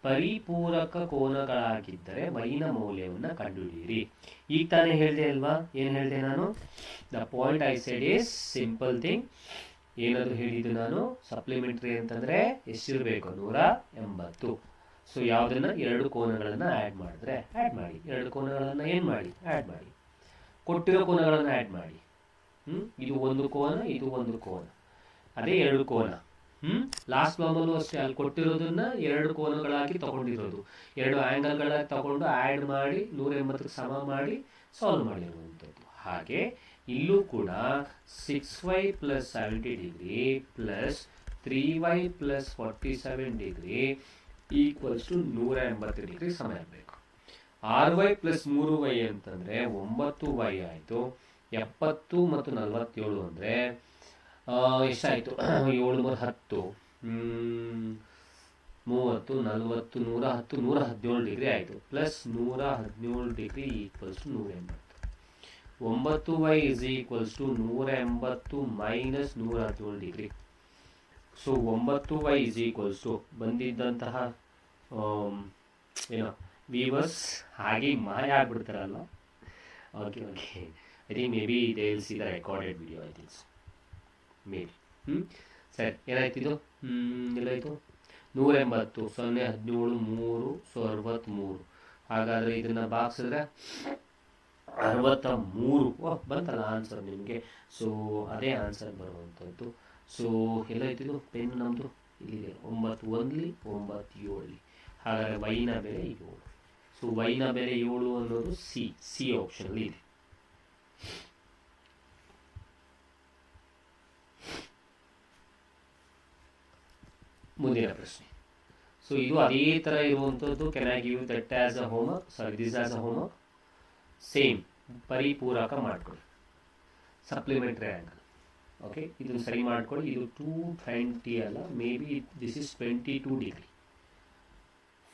ಪರಿಪೂರಕ ಕೋನಗಳಾಗಿದ್ದರೆ ವೈನ ಮೌಲ್ಯವನ್ನು ಕಂಡುಹಿಡಿಯಿರಿ. ಈಗ ತಾನೇ ಹೇಳಿದೆ ಅಲ್ವಾ? ಏನು ಹೇಳಿದೆ ನಾನು? The point I said is simple thing. ಏನದು ಹೇಳಿದ್ದು ನಾನು? ಸಪ್ಲಿಮೆಂಟ್ರಿ ಅಂತಂದರೆ ಎಷ್ಟಿರಬೇಕು? 180. ಸೊ ಯಾವುದನ್ನು? ಎರಡು ಕೋನಗಳನ್ನು ಆ್ಯಡ್ ಮಾಡಿದ್ರೆ ಮಾಡಿ. ಎರಡು ಕೋನಗಳನ್ನು ಏನು ಮಾಡಿ? ಆ್ಯಡ್ ಮಾಡಿ. ಕೊಟ್ಟಿರೋ ಕೋನಗಳನ್ನು ಆ್ಯಡ್ ಮಾಡಿ. ಇದು ಒಂದು ಕೋನ, ಇದು ಒಂದು ಕೋನ, ಅದೇ ಎರಡು ಕೋನ. ಲಾಸ್ಟ್ ಪ್ರಾಬ್ಲಮ್ ಅಷ್ಟೇ, ಅಲ್ಲಿ ಕೊಟ್ಟಿರೋದನ್ನ ಎರಡು ಕೋನಗಳಾಗಿ ತಗೊಂಡಿರೋದು, ಎರಡು ಆ್ಯಂಗಲ್ಗಳಾಗಿ ತಗೊಂಡು ಆ್ಯಡ್ ಮಾಡಿ 180ಕ್ಕೆ ಸಮ ಮಾಡಿ ಸಾಲ್ವ್ ಮಾಡಿರುವಂಥದ್ದು. ಹಾಗೆ ಇಲ್ಲೂ ಕೂಡ 6y plus 70 degree plus 3y plus 47 degree equals to 180 degree ಸಮ ಇರಬೇಕು. 6y plus 3y ಅಂತಂದರೆ 9y ಆಯಿತು. 70 ಮತ್ತು 47 ಅಂದರೆ ಎಷ್ಟಾಯಿತು? 7 × 10 30 40 110 117 ಡಿಗ್ರಿ ಆಯಿತು. Plus 117 degree equals to 180. 9y is equals to 180 minus 117 degree. So 9y is equals to ಬಂದಿದ್ದಂತಹ ಏನೋ ವೀವರ್ಸ್ ಹಾಗೆ ಮಾಯ ಆಗ್ಬಿಡ್ತಾರಲ್ಲ. Okay I think maybe they will see the recorded video. I think maybe. ಸರಿ, ಏನಾಯ್ತು ಇದು? ಎಲ್ಲಾಯಿತು? 180 0 17 3 ಸೊ 63. ಹಾಗಾದರೆ ಇದನ್ನು ಬಾಗಿಸಿದ್ರೆ 63. ಬಂತಲ್ಲ ಆನ್ಸರ್ ನಿಮಗೆ. ಸೊ ಅದೇ ಆನ್ಸರ್ ಬರುವಂಥದ್ದು. ಸೊ ಎಲ್ಲಾಯ್ತಿದು? ಪೆನ್ ನಮ್ಮದು ಇಲ್ಲಿದೆ. 9 1ಲಿ 9 7ಲಿ. ಹಾಗಾದರೆ ವೈನ ಬೆಲೆ 7. ಸೊ ವೈನ ಬೆಲೆ 7 ಅನ್ನೋದು ಸಿ ಆಪ್ಷನಲ್ಲಿ ಇದೆ. ಮುಂದಿನ ಪ್ರಶ್ನೆ. ಸೊ ಇದು ಅದೇ ಥರ ಇರುವಂಥದ್ದು. Can I give that as a homework? Sorry, this as a homework. Same ಪರಿಪೂರಕ ಮಾಡ್ಕೊಳ್ಳಿ. Supplementary angle. ಓಕೆ, ಇದನ್ನು ಸರಿ ಮಾಡ್ಕೊಳ್ಳಿ. ಇದು 220 ಅಲ್ಲ, may be this is 22 degree.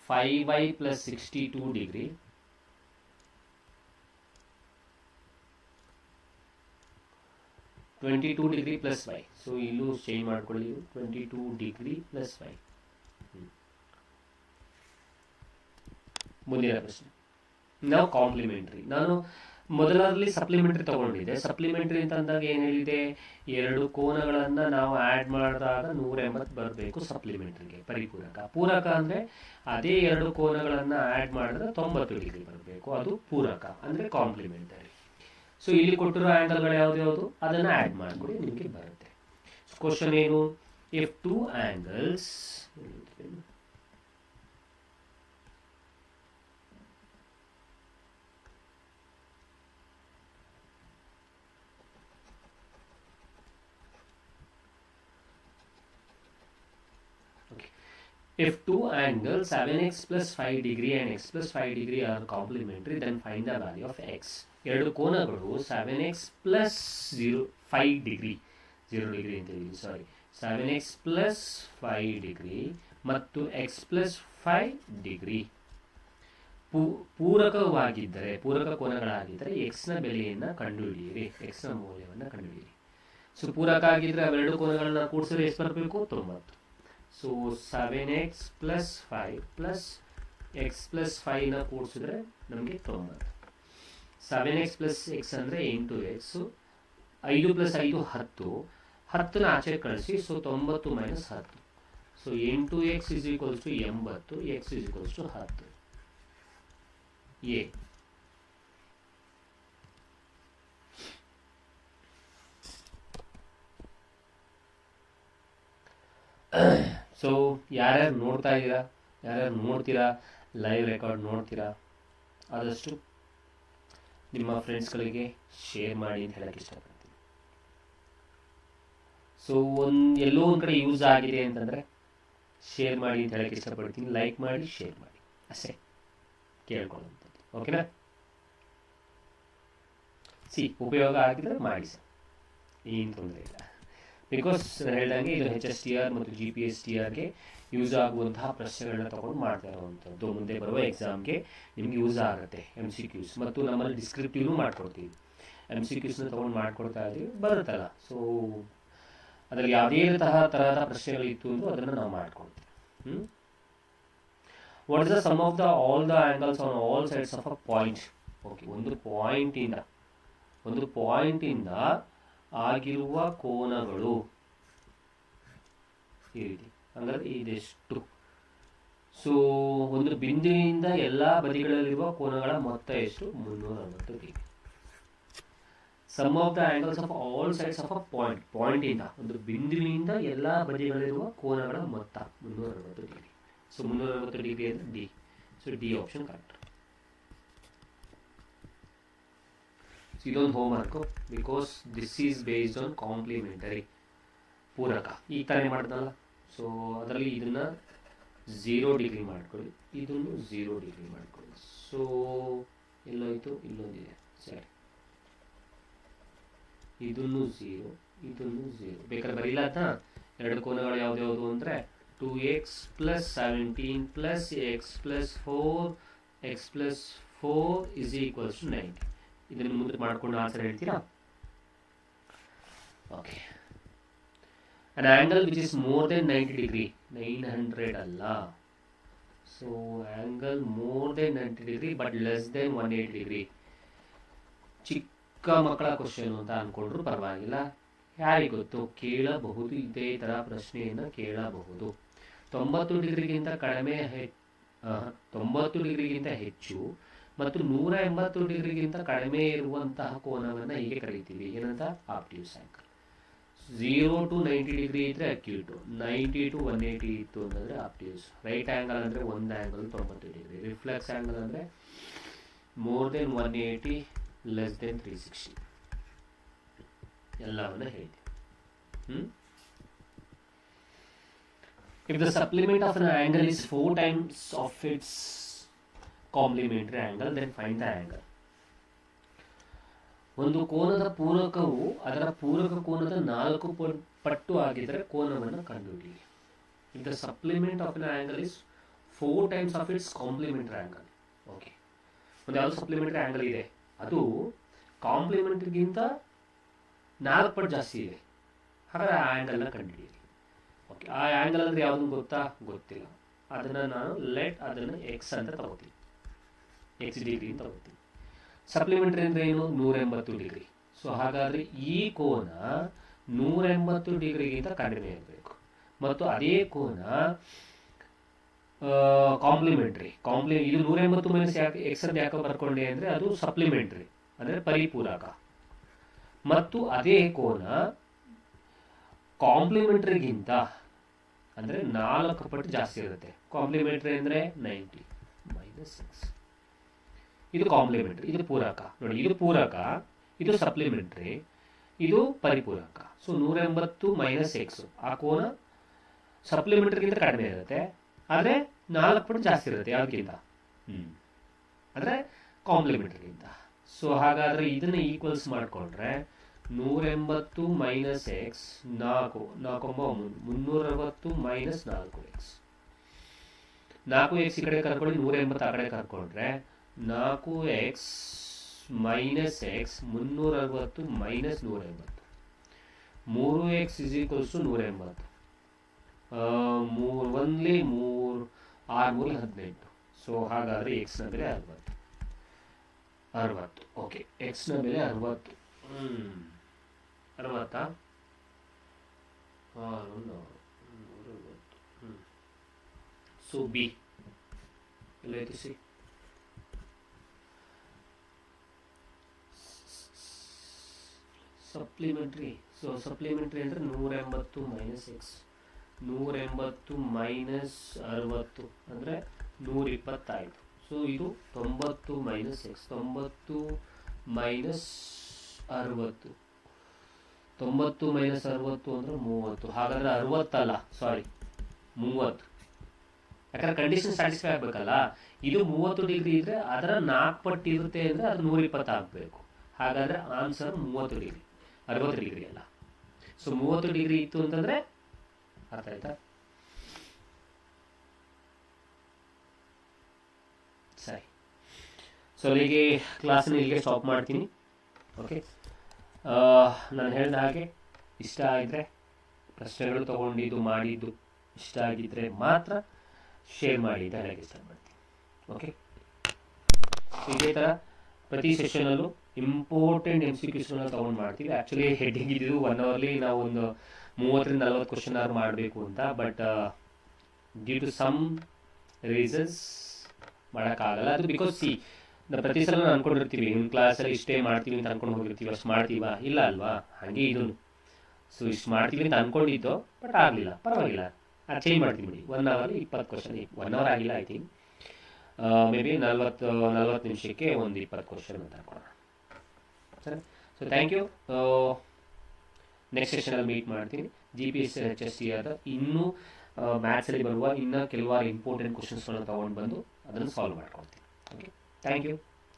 5y plus 62 degree 22 degree plus y. So ಇಲ್ಲೂ ಚೇಂಜ್ ಮಾಡ್ಕೊಳ್ಳಿ. 22 ಡಿಗ್ರಿ ಪ್ಲಸ್ y. ಮುಂದಿನ ಪ್ರಶ್ನೆ. ನಾವು ಕಾಂಪ್ಲಿಮೆಂಟ್ರಿ. ನಾನು ಮೊದಲರಲ್ಲಿ ಸಪ್ಲಿಮೆಂಟ್ರಿ ತಗೊಂಡಿದ್ದೆ. ಸಪ್ಲಿಮೆಂಟ್ರಿ ಅಂತ ಅಂದಾಗ ಏನು ಹೇಳಿದೆ? ಎರಡು ಕೋನಗಳನ್ನು ನಾವು ಆ್ಯಡ್ ಮಾಡಿದಾಗ 180 ಬರಬೇಕು ಸಪ್ಲಿಮೆಂಟ್ರಿಗೆ. ಪರಿಪೂರಕ. ಪೂರಕ ಅಂದರೆ ಅದೇ ಎರಡು ಕೋನಗಳನ್ನು ಆ್ಯಡ್ ಮಾಡಿದ್ರೆ 90 ಡಿಗ್ರಿ ಬರಬೇಕು. ಅದು ಪೂರಕ ಅಂದರೆ ಕಾಂಪ್ಲಿಮೆಂಟರಿ. ಸೊ ಇಲ್ಲಿ ಕೊಟ್ಟಿರೋ ಆ್ಯಂಗಲ್ಗಳು ಯಾವುದು ಅದನ್ನು ಆ್ಯಡ್ ಮಾಡಿಕೊಡಿ, ನಿಮಗೆ ಬರುತ್ತೆ. ಕ್ವಶನ್ ಏನು? If two angles If two angles 7x plus 5 degree and x plus 5 degree are complementary, then find the value of x. ಎರಡು ಕೋನಗಳು 7x plus 5 ಡಿಗ್ರಿ 0 ಡಿಗ್ರಿ ಅಂತ ಹೇಳಿ ಸಾರಿ 7x plus 5 ಡಿಗ್ರಿ ಮತ್ತು x plus 5 ಡಿಗ್ರಿ ಪೂರಕವಾಗಿದ್ದರೆ, ಪೂರಕ ಕೋನಗಳಾಗಿದ್ದರೆ ಎಕ್ಸ್ನ ಬೆಲೆಯನ್ನು ಕಂಡುಹಿಡಿಯಿರಿ, ಎಕ್ಸ್ನ ಮೌಲ್ಯವನ್ನು ಕಂಡುಹಿಡಿಯಿರಿ. ಸೊ ಪೂರಕ ಆಗಿದ್ದರೆ ಅವೆರಡು ಕೋನಗಳನ್ನ ಕೂಡಿಸಿದ್ರೆ ಎಷ್ಟು ಬರಬೇಕು? 90. So 7x plus 5 plus x plus 5ನ ಕೂಡಿಸಿದ್ರೆ ನಮಗೆ 90. 7x plus x ಅಂದರೆ 8x, 5 plus 5 10, 10ನ ಆಚೆ ಕಳಿಸಿ. So 90 minus 10. So 8x is equals to 80, x is equals to 10. A. So ಯಾರ್ಯಾರು ನೋಡ್ತಾ ಇದ್ದೀರಾ, ಯಾರ್ಯಾರು ನೋಡ್ತೀರಾ, ಲೈವ್ ರೆಕಾರ್ಡ್ ನೋಡ್ತೀರಾ, ಆದಷ್ಟು ನಿಮ್ಮ ಫ್ರೆಂಡ್ಸ್ಗಳಿಗೆ ಶೇರ್ ಮಾಡಿ ಅಂತ ಹೇಳಕ್ಕೆ ಇಷ್ಟಪಡ್ತೀನಿ. ಸೊ ಎಲ್ಲೋ ಒಂದು ಕಡೆ ಯೂಸ್ ಆಗಿದೆ ಅಂತಂದರೆ ಶೇರ್ ಮಾಡಿ ಅಂತ ಹೇಳಕ್ಕೆ ಇಷ್ಟಪಡ್ತೀನಿ. ಲೈಕ್ ಮಾಡಿ, ಶೇರ್ ಮಾಡಿ, ಅಷ್ಟೇ ಕೇಳ್ಕೊಳ್ಳುವಂಥದ್ದು. ಓಕೆನಾ? ಉಪಯೋಗ ಆಗಿದ್ರೆ ಮಾಡಿ ಸರ್, ಏನು ತೊಂದರೆ ಇಲ್ಲ. ಬಿಕಾಸ್ ನಾನು ಹೇಳ್ದಂಗೆ ಇದು HSTR ಮತ್ತು GPSTRಗೆ ಯೂಸ್ ಆಗುವಂತಹ ಪ್ರಶ್ನೆಗಳನ್ನ ತೊಗೊಂಡು ಮಾಡ್ತಾ ಇರುವಂಥದ್ದು. ಮುಂದೆ ಬರುವ ಎಕ್ಸಾಮ್ಗೆ ನಿಮಗೆ ಯೂಸ್ ಆಗುತ್ತೆ. MCQs ಮತ್ತು ನಮ್ಮಲ್ಲಿ ಡಿಸ್ಕ್ರಿಪ್ಟಿವ್ನು ಮಾಡ್ಕೊಡ್ತೀವಿ. MCQsನ ತೊಗೊಂಡು ಮಾಡ್ಕೊಡ್ತಾ ಇದ್ದೀವಿ, ಬರುತ್ತಲ್ಲ. ಸೊ ಅದರಲ್ಲಿ ಯಾವುದೇ ತರಹದ ಪ್ರಶ್ನೆಗಳಿತ್ತು ಅಂದರೂ ಅದನ್ನು ನಾವು ಮಾಡ್ಕೊಡ್ತೀವಿ. What is the sum of all the angles on all sides of a point? Okay, ಒಂದು ಪಾಯಿಂಟಿಂದ ಆಗಿರುವ ಕೋನಗಳು ಈ ರೀತಿ. ಹಂಗಾದ್ರೆ ಇದೆಷ್ಟು? ಸೊ ಒಂದು ಬಿಂದುವಿನಿಂದ ಎಲ್ಲ ಬದಿಗಳಲ್ಲಿರುವ ಕೋನಗಳ ಮೊತ್ತ ಎಷ್ಟು? 360 degree. Sum of the angles of all sides of a ಪಾಯಿಂಟಿಂದ, ಒಂದು ಬಿಂದುವಿನಿಂದ ಎಲ್ಲ ಬದಿಗಳಲ್ಲಿರುವ ಕೋನಗಳ ಮೊತ್ತ 360 ಡಿಗ್ರಿ. ಸೊ 360 ಡಿಗ್ರಿ ಅಂದರೆ D. So D option correct. ಇದೊಂದು homework, because this is based on complementary, ಪೂರಕ. ಈ ಥರ ಮಾಡಿದ್ನಲ್ಲ, ಸೊ ಅದರಲ್ಲಿ ಇದನ್ನು 0 ಡಿಗ್ರಿ ಮಾಡ್ಕೊಳ್ಳಿ, ಇದನ್ನು 0 ಡಿಗ್ರಿ ಮಾಡ್ಕೊಳ್ಳಿ. ಸೊ ಎಲ್ಲೋಯ್ತು? ಇಲ್ಲೊಂದಿದೆ, ಸರಿ. ಇದನ್ನು 0, ಇದನ್ನು 0. ಬೇಕಾದ್ರೆ ಬರೀಲ್ಲ ಅಂತ. ಎರಡು ಕೋನಗಳು ಯಾವ್ದು ಅಂದರೆ 2x plus 17 plus x plus 4 x plus 4 is equals to 90. ಇದನ್ನು ಮುಂದೆ ಮಾಡ್ಕೊಂಡು ಆನ್ಸರ್ ಹೇಳ್ತೀರಾ? Okay. an angle which is more than 90 degree, 900 ಅಲ್ಲ. So angle more than 90 degree but less than 180 degree. ಚಿಕ್ಕ ಮಕ್ಕಳ ಕ್ವಶನ್ ಅಂತ ಅನ್ಕೊಂಡ್ರು ಪರವಾಗಿಲ್ಲ, ಯಾರಿಗೆ ಗೊತ್ತು, ಕೇಳಬಹುದು. ಇದೇ ಥರ ಪ್ರಶ್ನೆಯನ್ನು ಕೇಳಬಹುದು. 90 ಡಿಗ್ರಿಗಿಂತ ಕಡಿಮೆ 90 ಡಿಗ್ರಿಗಿಂತ ಹೆಚ್ಚು ಮತ್ತು 180 ಡಿಗ್ರಿಗಿಂತ ಕಡಿಮೆ ಇರುವಂತಹ ಕೋನವನ್ನು ಹೀಗೆ ಕರೀತೀವಿ, ಏನಂತ? ಆಬ್ಟ್ಯೂಸ್ ಆ್ಯಂಗಲ್. 0 to 90 ಡಿಗ್ರಿ ಇದ್ದರೆ ಅಕ್ಯೂಟು, 90 to 180 ಇತ್ತು ಅಂತಂದರೆ ಆಬ್ಟ್ಯೂಸ್. ರೈಟ್ ಆ್ಯಂಗಲ್ ಅಂದರೆ ಒಂದು ಆ್ಯಂಗಲ್ 90 ಡಿಗ್ರಿ. ರಿಫ್ಲೆಕ್ಸ್ ಆ್ಯಂಗಲ್ ಅಂದರೆ ಮೋರ್ ದೆನ್ 180 ಲೆಸ್ ದೆನ್ 360. ಎಲ್ಲವನ್ನು ಹೇಳ್ತೀವಿ. If the supplement of an angle is 4 times of its complementary angle, then find the angle. ಒಂದು ಕೋನದ ಪೂರಕವು ಅದರ ಪೂರಕ ಕೋನದ 4 ಪಟ್ಟು ಆಗಿದ್ದರೆ ಕೋನವನ್ನು ಕಂಡುಹಿಡಿಯಿರಿ. If the supplement of an angle is 4 times of its complementary angle. Okay, ಒಂದು ಯಾವುದು ಸಪ್ಲಿಮೆಂಟರಿ ಆ್ಯಂಗಲ್ ಇದೆ, ಅದು ಕಾಂಪ್ಲಿಮೆಂಟ್ರಿಗಿಂತ 4 ಪಟ್ಟು ಜಾಸ್ತಿ ಇದೆ, ಹಾಗಾದ್ರೆ ಆ ಆ್ಯಂಗಲ್ನ ಕಂಡುಹಿಡಿಯಿರಿ. ಓಕೆ, ಆ ಆ್ಯಂಗಲ್ ಅಂದರೆ ಯಾವುದು ಗೊತ್ತಾ? ಗೊತ್ತಿಲ್ಲ. ಅದನ್ನು ನಾನು ಅದನ್ನು ಎಕ್ಸ್ ಅಂತ ತಗೋತೀನಿ, x ಡಿಗ್ರಿ ಅಂತ ತಗೋತೀನಿ. ಸಪ್ಲಿಮೆಂಟ್ರಿ ಅಂದರೆ ಏನು? 180 ಡಿಗ್ರಿ. ಸೊ ಹಾಗಾದರೆ ಈ ಕೋನ 180 ಡಿಗ್ರಿಗಿಂತ ಕಡಿಮೆ ಇರಬೇಕು. ಮತ್ತು ಅದೇ ಕೋನ ಕಾಂಪ್ಲಿಮೆಂಟ್ರಿ ಇದು 180 ಮೈನಸ್ ಎಕ್ಸ್ ಅಂತ ಯಾಕೆ ಬರ್ಕೊಂಡೆ ಅಂದರೆ ಅದು ಸಪ್ಲಿಮೆಂಟ್ರಿ ಅಂದರೆ ಪರಿಪೂರಕ. ಮತ್ತು ಅದೇ ಕೋನ ಕಾಂಪ್ಲಿಮೆಂಟ್ರಿಗಿಂತ ಅಂದರೆ 4 ಪಟ್ಟು ಜಾಸ್ತಿ ಇರುತ್ತೆ. ಕಾಂಪ್ಲಿಮೆಂಟ್ರಿ ಅಂದರೆ 90 ಮೈನಸ್ 6. ಇದು ಕಾಂಪ್ಲಿಮೆಂಟ್ರಿ, ಇದು ಪೂರಕ. ನೋಡಿ, ಇದು ಪೂರಕ, ಇದು ಸಪ್ಲಿಮೆಂಟ್ರಿ, ಇದು ಪರಿಪೂರಕ. ಸೊ 180 ಮೈನಸ್ ಎಕ್ಸ್, ಆ ಕೋನ ಸಪ್ಲಿಮೆಂಟ್ರಿಗಿಂತ ಕಡಿಮೆ ಇರುತ್ತೆ. ಆದರೆ 4 ಪಟ್ಟು ಜಾಸ್ತಿ ಇರುತ್ತೆ ಯಾವುದಕ್ಕಿಂತ, ಅಂದರೆ ಕಾಂಪ್ಲಿಮೆಂಟ್ರಿಗಿಂತ. ಸೊ ಹಾಗಾದರೆ ಇದನ್ನು ಈಕ್ವಲ್ಸ್ ಮಾಡಿಕೊಂಡ್ರೆ 180 minus X 4 360 minus 4x. 4x ಈ ಕಡೆ ಕರ್ಕೊಂಡು 180 ಆ ಕಡೆ ಕರ್ಕೊಂಡ್ರೆ 4x minus x 360 minus 180. 3x is equals to 180. 3 1 3 6 3 18. So ಹಾಗಾದರೆ ಎಕ್ಸ್ನ ಬೆಲೆ 60. ಓಕೆ, ಎಕ್ಸ್ನ ಬೆಲೆ 60. 60. ಸೊ ಬಿ ಎಲ್ಲೈತಿ ಸಿ? ಸಪ್ಲಿಮೆಂಟ್ರಿ. ಸೊ ಸಪ್ಲಿಮೆಂಟ್ರಿ ಅಂದರೆ 180 ಮೈನಸ್ ಎಕ್ಸ್. 180 ಮೈನಸ್ 60 ಅಂದರೆ 120 ಆಯಿತು. ಸೊ ಇದು 90 ಮೈನಸ್ ಎಕ್ಸ್. 90 ಮೈನಸ್ 60. 90 ಮೈನಸ್ 60 ಅಂದರೆ 30. ಹಾಗಾದರೆ 60 ಅಲ್ಲ, ಸಾರಿ 30. ಯಾಕಂದ್ರೆ ಕಂಡೀಷನ್ ಸ್ಯಾಟಿಸ್ಫೈ ಆಗಬೇಕಲ್ಲ. ಇದು 30 ಡಿಗ್ರಿ ಇದ್ದರೆ ಅದರ 4 ಪಟ್ಟು ಇರುತ್ತೆ ಅಂದರೆ ಅದು 120 ಆಗಬೇಕು. ಹಾಗಾದರೆ ಆನ್ಸರ್ 30 ಡಿಗ್ರಿ, 60 ಡಿಗ್ರಿ ಅಲ್ಲ. ಸೊ 30 ಡಿಗ್ರಿ ಇತ್ತು ಅಂತಂದರೆ ಅರ್ಥ ಆಯ್ತಾ? ಸರಿ. ಸೊ ಅಲ್ಲಿಗೆ ಕ್ಲಾಸನ್ನು ಇಲ್ಲಿಗೆ ಸ್ಟಾಪ್ ಮಾಡ್ತೀನಿ. ಓಕೆ, ನಾನು ಹೇಳಿದ ಹಾಗೆ ಇಷ್ಟ ಆಗಿದ್ರೆ, ಪ್ರಶ್ನೆಗಳು ತೊಗೊಂಡಿದ್ದು ಮಾಡಿದ್ದು ಇಷ್ಟ ಆಗಿದ್ದರೆ ಮಾತ್ರ ಶೇರ್ ಮಾಡಿ ಅಂತ ಹೇಳಕ್ಕೆ ಇಷ್ಟಪಡ್ತೀನಿ. ಓಕೆ, ಇದೇ ಥರ ಪ್ರತಿ ಸೆಷನಲ್ಲೂ ಇಂಪಾರ್ಟೆಂಟ್ MCQಸ್ಗಳನ್ನ ತೊಗೊಂಡು ಮಾಡ್ತೀವಿ. ಆ್ಯಕ್ಚುಲಿ ಹೆಡ್ಡಿಂಗ್ ಇದ್ದು 1 ಅವರ್ಲಿ ನಾವು ಒಂದು 30-40 ಕ್ವಶನ್ ಆರ್ ಮಾಡಬೇಕು ಅಂತ. But due to some reasons ಮಾಡೋಕ್ಕಾಗಲ್ಲ. ಅದು ಬಿಕಾಸ್ ನಾವು ಪ್ರತಿ ಸಲ ಅಂದ್ಕೊಂಡಿರ್ತೀವಿ ನಿಮ್ಮ ಕ್ಲಾಸಲ್ಲಿ ಇಷ್ಟೇ ಮಾಡ್ತೀವಿ ಅಂತ ಅಂದ್ಕೊಂಡು ಹೋಗಿರ್ತೀವಿ. ಅಷ್ಟು ಮಾಡ್ತೀವ? ಇಲ್ಲ ಅಲ್ವಾ? ಹಾಗೆ ಇದೂ. ಸೊ ಇಷ್ಟು ಮಾಡ್ತೀವಿ ಅಂತ ಅಂದ್ಕೊಂಡಿದ್ದು, ಬಟ್ ಆಗಲಿಲ್ಲ, ಪರವಾಗಿಲ್ಲ, ಅದು ಚೇಂಜ್ ಮಾಡ್ತೀವಿ ಬಿಡಿ. 1 ಅವರ್ಲಿ 20 ಕ್ವಶನ್. 1 ಅವರ್ ಆಗಿಲ್ಲ ಐ ಥಿಂಕ್. ಮೇ ಬಿ 40 ನಿಮಿಷಕ್ಕೆ ಒಂದು 20 ಕ್ವಶನ್ ಅಂತ ಅನ್ಕೊಳ್ಳೋಣ. ಸರಿ. So thank you. ನೆಕ್ಸ್ಟ್ ಸೆಷನಲ್ಲಿ ಮೀಟ್ ಮಾಡ್ತೀನಿ. GPS HSTR ಇನ್ನೂ ಮ್ಯಾಥ್ಸಲ್ಲಿ ಬರುವ ಇನ್ನೂ ಕೆಲವಾರು ಇಂಪಾರ್ಟೆಂಟ್ ಕ್ವಶನ್ಸ್ಗಳನ್ನ ತೊಗೊಂಡು ಬಂದು ಅದನ್ನು ಸಾಲ್ವ್ ಮಾಡ್ಕೊಳ್ತೀನಿ. Okay, thank you.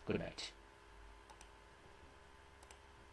Good night.